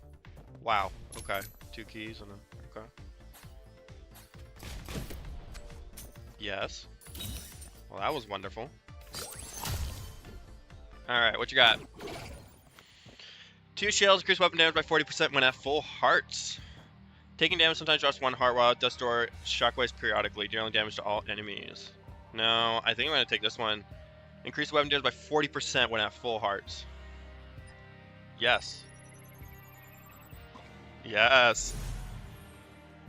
Wow. Okay. 2 keys and a okay. Yes. Well, that was wonderful. All right, what you got? 2 shields increase weapon damage by 40% when at full hearts. Taking damage sometimes drops 1 heart while it does store shockwaves periodically, dealing damage to all enemies. No, I think I'm going to take this one. Increase weapon damage by 40% when at full hearts. Yes. Yes.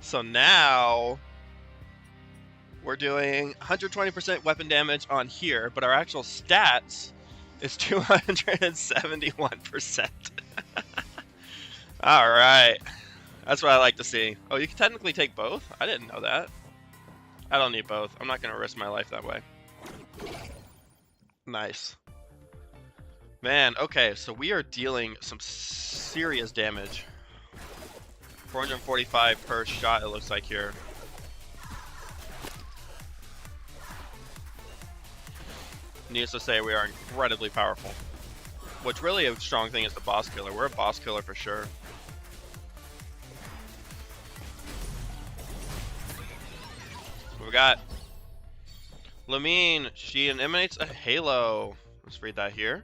So now we're doing 120% weapon damage on here, but our actual stats is 271%. All right. That's what I like to see. Oh, you can technically take both? I didn't know that. I don't need both. I'm not going to risk my life that way. Nice. Man, okay, so we are dealing some serious damage. 445 per shot, it looks like here. Needless to say, we are incredibly powerful. What's really a strong thing is the boss killer. We're a boss killer for sure. got? Lamine, she emanates a halo. Let's read that here.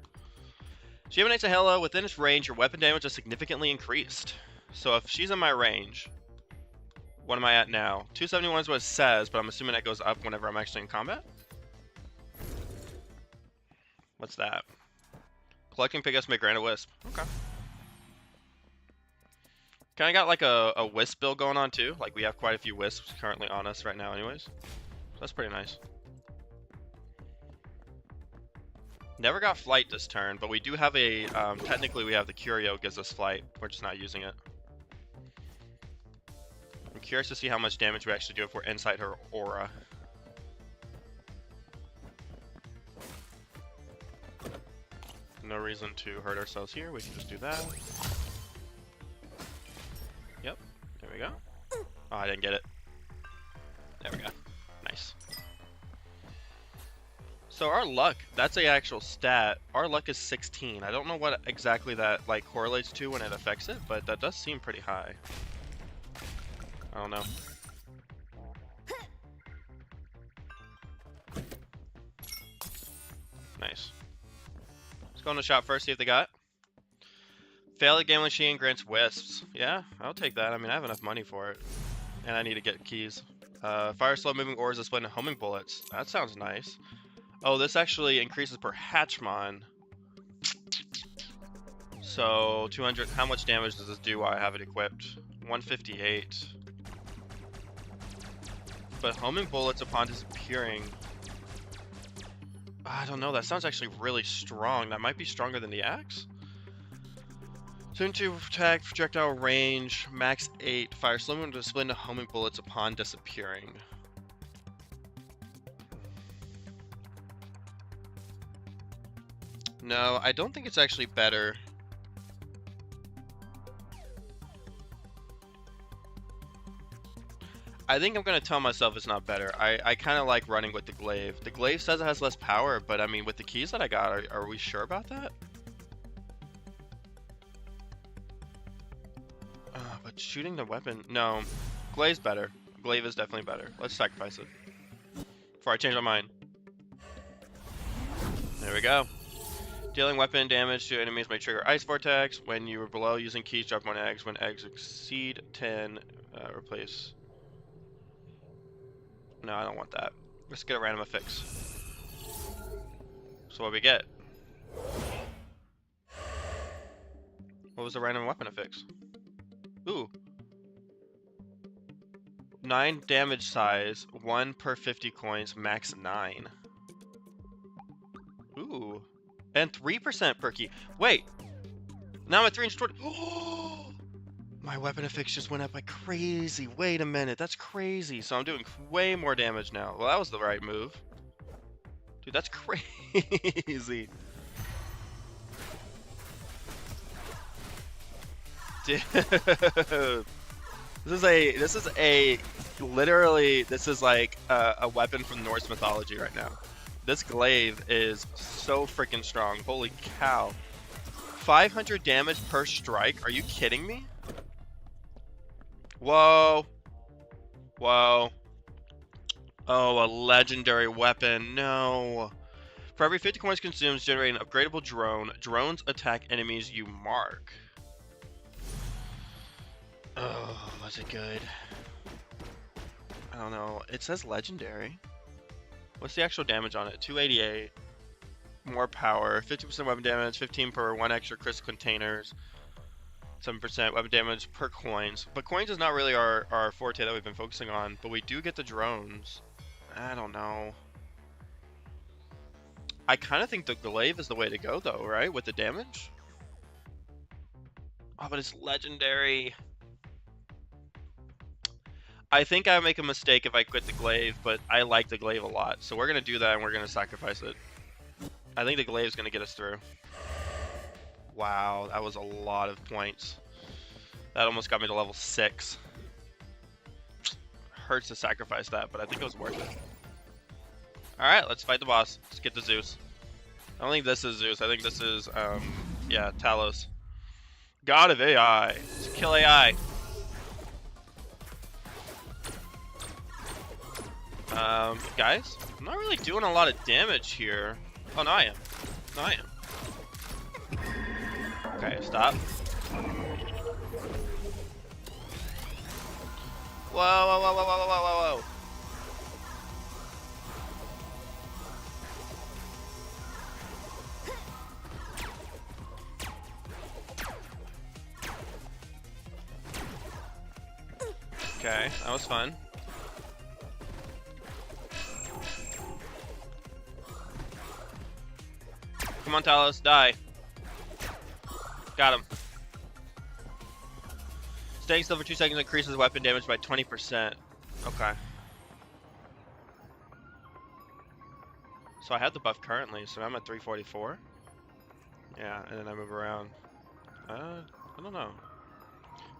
She emanates a halo. Within its range, your weapon damage is significantly increased. So if she's in my range, what am I at now? 271 is what it says, but I'm assuming that goes up whenever I'm actually in combat. What's that? Collecting pickups may grant a wisp. Okay. Kinda got like a wisp build going on too. Like we have quite a few wisps currently on us right now anyways. So that's pretty nice. Never got flight this turn, but we do have a, technically we have the Curio gives us flight. We're just not using it. I'm curious to see how much damage we actually do if we're inside her aura. No reason to hurt ourselves here. We can just do that. Yep. There we go. Oh, I didn't get it. There we go. Nice. So our luck, that's a actual stat. Our luck is 16. I don't know what exactly that like correlates to when it affects it, but that does seem pretty high. I don't know. Nice. Let's go in the shop first, see if they got. Fail the game machine grants wisps. Yeah, I'll take that. I mean, I have enough money for it. And I need to get keys. Fire slow moving ores that split into homing bullets. That sounds nice. Oh, this actually increases per Hatchmon. So, 200. How much damage does this do while I have it equipped? 158. But homing bullets upon disappearing. I don't know. That sounds actually really strong. That might be stronger than the axe. Turn 2 attack, projectile range, max 8. Fire slow movement to split into homing bullets upon disappearing. No, I don't think it's actually better. I think I'm going to tell myself it's not better. I kind of like running with the glaive. The glaive says it has less power, but I mean, with the keys that I got, are we sure about that? But shooting the weapon... No. Glaive's better. Glaive is definitely better. Let's sacrifice it. Before I change my mind. There we go. Dealing weapon damage to enemies may trigger Ice Vortex. When you are below using keys, drop 1 eggs. When eggs exceed 10, replace... No, I don't want that. Let's get a random affix. So what do we get? What was the random weapon affix? Ooh. 9 damage size, 1 per 50 coins, max 9. Ooh. And 3% per key. Wait! Now I'm at 320. Oh! My weapon affix just went up like crazy. Wait a minute, that's crazy. So I'm doing way more damage now. Well, that was the right move. Dude, that's crazy. Dude. This is like a weapon from Norse mythology right now. This glaive is so freaking strong. Holy cow. 500 damage per strike? Are you kidding me? Whoa. Whoa. Oh, a legendary weapon. No. For every 50 coins consumed, generate an upgradable drone. Drones attack enemies you mark. Oh, was it good? I don't know. It says legendary. What's the actual damage on it? 288. More power. 50% weapon damage. 15 per 1 extra crystal containers. 7% weapon damage per coins. But coins is not really our forte that we've been focusing on. But we do get the drones. I don't know. I kind of think the glaive is the way to go though, right? With the damage? Oh, but it's legendary. I think I make a mistake if I quit the glaive, but I like the glaive a lot. So we're going to do that and we're going to sacrifice it. I think the glaive is going to get us through. Wow, that was a lot of points. That almost got me to level 6. Hurts to sacrifice that, but I think it was worth it. Alright, let's fight the boss. Let's get the Zeus. I don't think this is Zeus. I think this is, yeah, Talos. God of AI. Let's kill AI. Guys, I'm not really doing a lot of damage here. Oh, no, I am. No, I am. Okay, stop. Whoa, whoa, whoa, whoa, whoa, whoa, whoa, whoa. Okay, that was fun. Come on, Talos, die. Got him. Staying still for 2 seconds increases weapon damage by 20%. Okay. So I have the buff currently, so I'm at 344. Yeah, and then I move around. I don't know.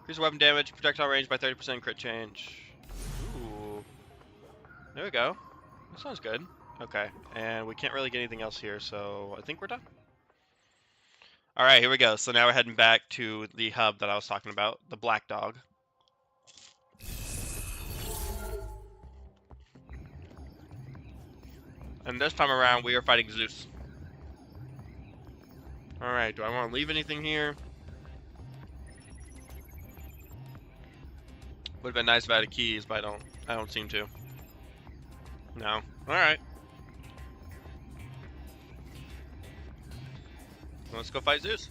Increase weapon damage, projectile range by 30%, crit change. Ooh. There we go. That sounds good. Okay, and we can't really get anything else here, so I think we're done. Alright, here we go. So now we're heading back to the hub that I was talking about, the Black Dog. And this time around, we are fighting Zeus. Alright, do I want to leave anything here? Would have been nice if I had keys, but I don't seem to. No. Alright. Let's go fight Zeus.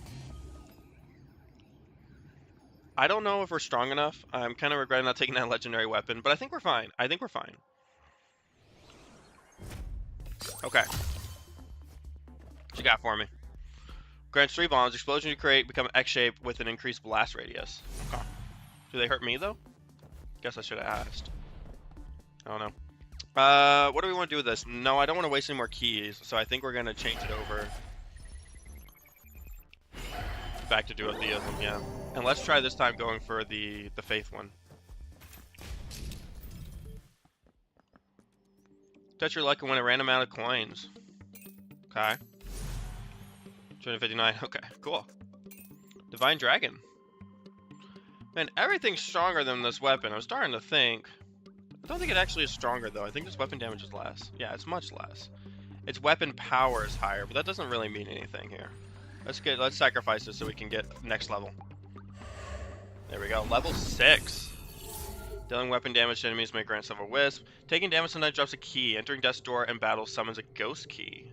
I don't know if we're strong enough. I'm kind of regretting not taking that legendary weapon, but I think we're fine. I think we're fine. Okay. What you got for me? Grants 3 bombs. Explosion you create become X-shaped with an increased blast radius. Okay. Do they hurt me, though? Guess I should have asked. I don't know. What do we want to do with this? No, I don't want to waste any more keys, so I think we're going to change it over. Back to duotheism, yeah. And let's try this time going for the faith one. Touch your luck and win a random amount of coins. Okay. 259. Okay, cool. Divine Dragon. Man, everything's stronger than this weapon. I was starting to think. I don't think it actually is stronger, though. I think this weapon damage is less. Yeah, it's much less. Its weapon power is higher, but that doesn't really mean anything here. Let's sacrifice this so we can get next level. There we go. Level 6. Dealing weapon damage to enemies may grant Silver Wisp. Taking damage sometimes drops a key. Entering Death's Door in battle summons a ghost key.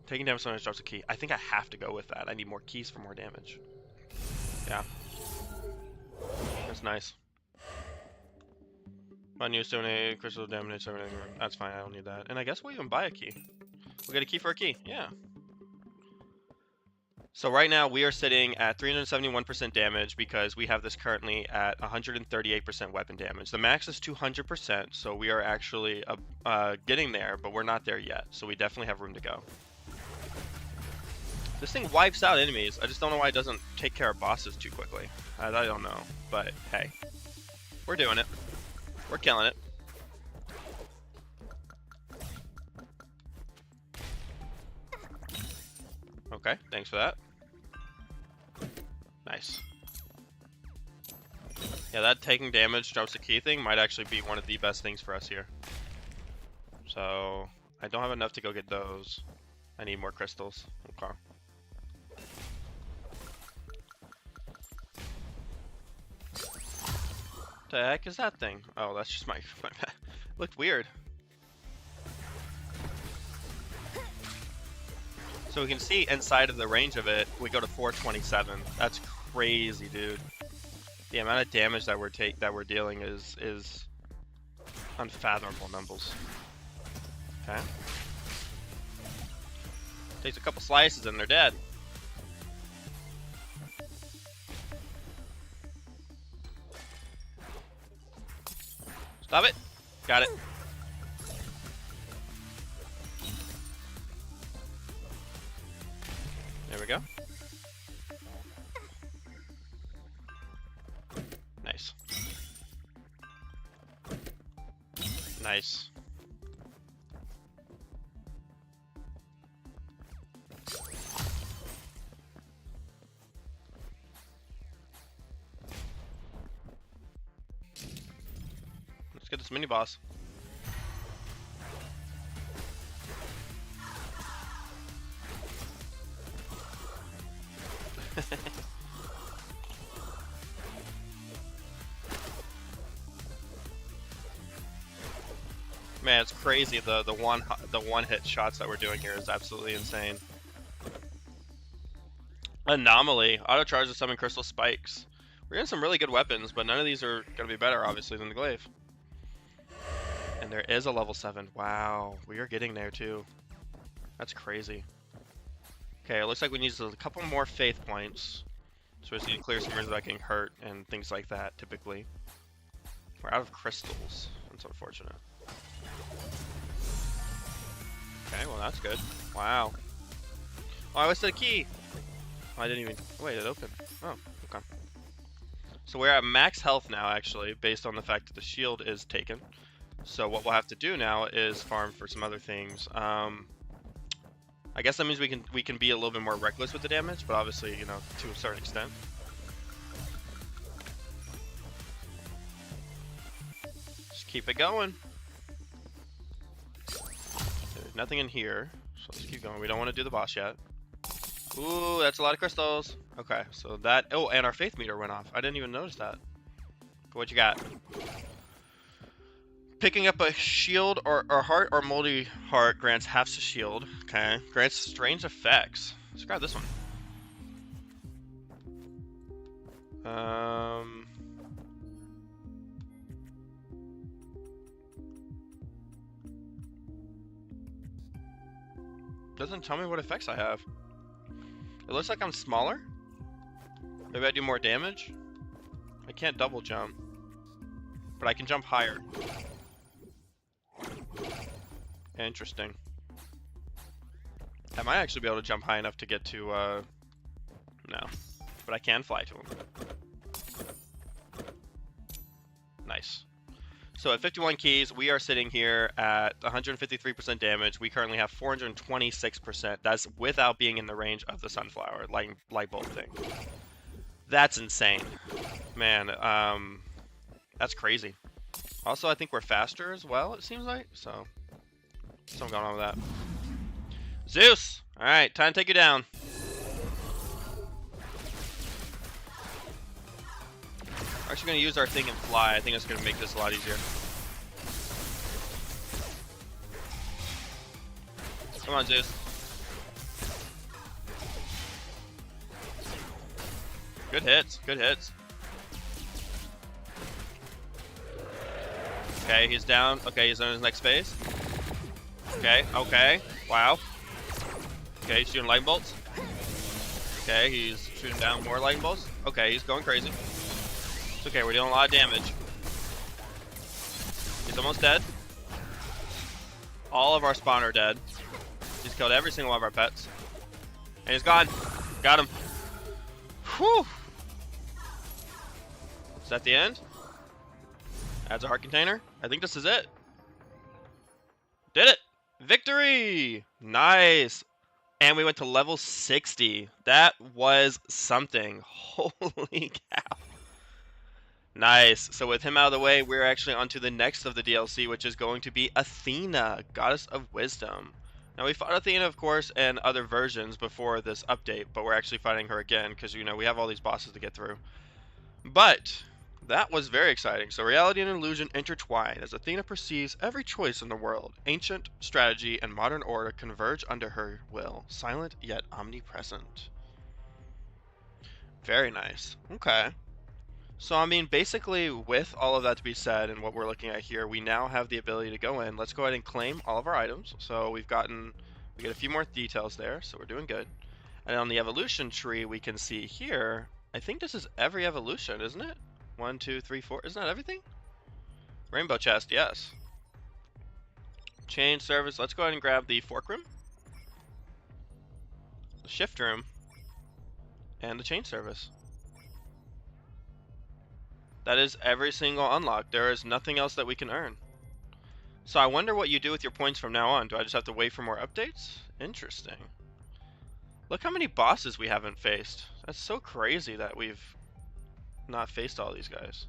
Taking damage sometimes drops a key. I think I have to go with that. I need more keys for more damage. Yeah. That's nice. Unused donate crystal damage. That's fine. I don't need that. And I guess we'll even buy a key. We'll get a key for a key. Yeah. So right now we are sitting at 371% damage because we have this currently at 138% weapon damage. The max is 200%, so we are actually getting there, but we're not there yet. So we definitely have room to go. This thing wipes out enemies. I just don't know why it doesn't take care of bosses too quickly. I don't know, but hey, we're doing it. We're killing it. Okay, thanks for that. Nice. Yeah, that taking damage drops the key thing might actually be one of the best things for us here. So, I don't have enough to go get those. I need more crystals. Okay. The heck is that thing? Oh, that's just my looked weird. So we can see inside of the range of it, we go to 427. That's crazy, dude. The amount of damage that we're dealing is unfathomable numbers. Okay. Takes a couple slices and they're dead. Stop it. Got it. There we go. Nice. Nice. at this mini boss. Man, it's crazy. The one hit shots that we're doing here is absolutely insane. Anomaly. Auto charge to summon crystal spikes. We're getting some really good weapons, but none of these are gonna be better, obviously, than the glaive. And there is a level 7. Wow, we are getting there too. That's crazy. Okay, it looks like we need a couple more faith points. So we need to clear some rooms without getting hurt and things like that, typically. We're out of crystals. That's unfortunate. Okay, well that's good. Wow. Oh, I wasted a key! Oh, I didn't even... Wait, it opened. Oh, okay. So we're at max health now, actually, based on the fact that the shield is taken. So what we'll have to do now is farm for some other things. I guess that means we can be a little bit more reckless with the damage, but obviously, you know, to a certain extent. Just keep it going. There's nothing in here, so let's keep going. We don't want to do the boss yet. Ooh, that's a lot of crystals. Okay, so that... Oh, and our faith meter went off. I didn't even notice that. What you got? Picking up a shield or heart or multi-heart grants half a shield. Okay. Grants strange effects. Let's grab this one. Doesn't tell me what effects I have. It looks like I'm smaller. Maybe I do more damage. I can't double jump, but I can jump higher. Interesting. I might actually be able to jump high enough to get to, no. But I can fly to him. Nice. So at 51 keys, we are sitting here at 153% damage. We currently have 426%. That's without being in the range of the sunflower light bulb thing. That's insane. Man, that's crazy. Also, I think we're faster as well, it seems like. So, something going on with that. Zeus! Alright, time to take you down. We're actually going to use our thing and fly. I think it's going to make this a lot easier. Come on, Zeus. Good hits, good hits. Okay, he's down. Okay, he's on his next phase. Okay, okay. Wow. Okay, he's shooting lightning bolts. Okay, he's shooting down more lightning bolts. Okay, he's going crazy. It's okay, we're dealing a lot of damage. He's almost dead. All of our spawn are dead. He's killed every single one of our pets. And he's gone. Got him. Whew. Is that the end? Adds a heart container. I think this is it. Did it! Victory! Nice! And we went to level 60. That was something. Holy cow. Nice. So with him out of the way, we're actually on to the next of the DLC, which is going to be Athena, Goddess of Wisdom. Now, we fought Athena, of course, and other versions before this update, but we're actually fighting her again because, you know, we have all these bosses to get through. But that was very exciting. So reality and illusion intertwine as Athena perceives every choice in the world. Ancient, strategy, and modern order converge under her will, silent yet omnipresent. Very nice. Okay. So, I mean, basically, with all of that to be said and what we're looking at here, we now have the ability to go in. Let's go ahead and claim all of our items. So we get a few more details there, so we're doing good. And on the evolution tree, we can see here, I think this is every evolution, isn't it? 1, 2, 3, 4, isn't that everything? Rainbow chest, yes. Chain service, let's go ahead and grab the fork room, the shift room, and the chain service. That is every single unlock. There is nothing else that we can earn. So I wonder what you do with your points from now on. Do I just have to wait for more updates? Interesting. Look how many bosses we haven't faced. That's so crazy that we've not faced all these guys.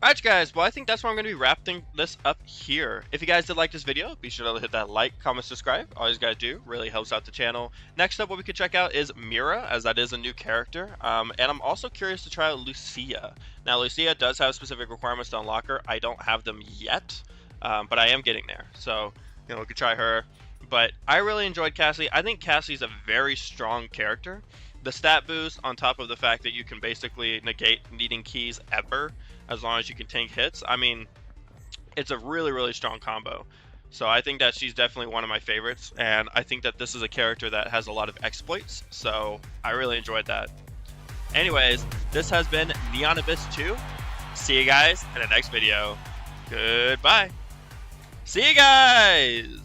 Alright guys, well I think that's where I'm going to be wrapping this up here. If you guys did like this video, be sure to hit that like, comment, subscribe. All you gotta do really helps out the channel. Next up, what we could check out is Mira, as that is a new character. And I'm also curious to try out Lucia. Now Lucia does have specific requirements to unlock her. I don't have them yet, but I am getting there. So, you know, we could try her. But I really enjoyed Cassie. I think Cassie's a very strong character. The stat boost, on top of the fact that you can basically negate needing keys ever, as long as you can tank hits. I mean, it's a really, really strong combo. So I think that she's definitely one of my favorites, and I think that this is a character that has a lot of exploits, so I really enjoyed that. Anyways, this has been Neon Abyss 2. See you guys in the next video. Goodbye. See you guys!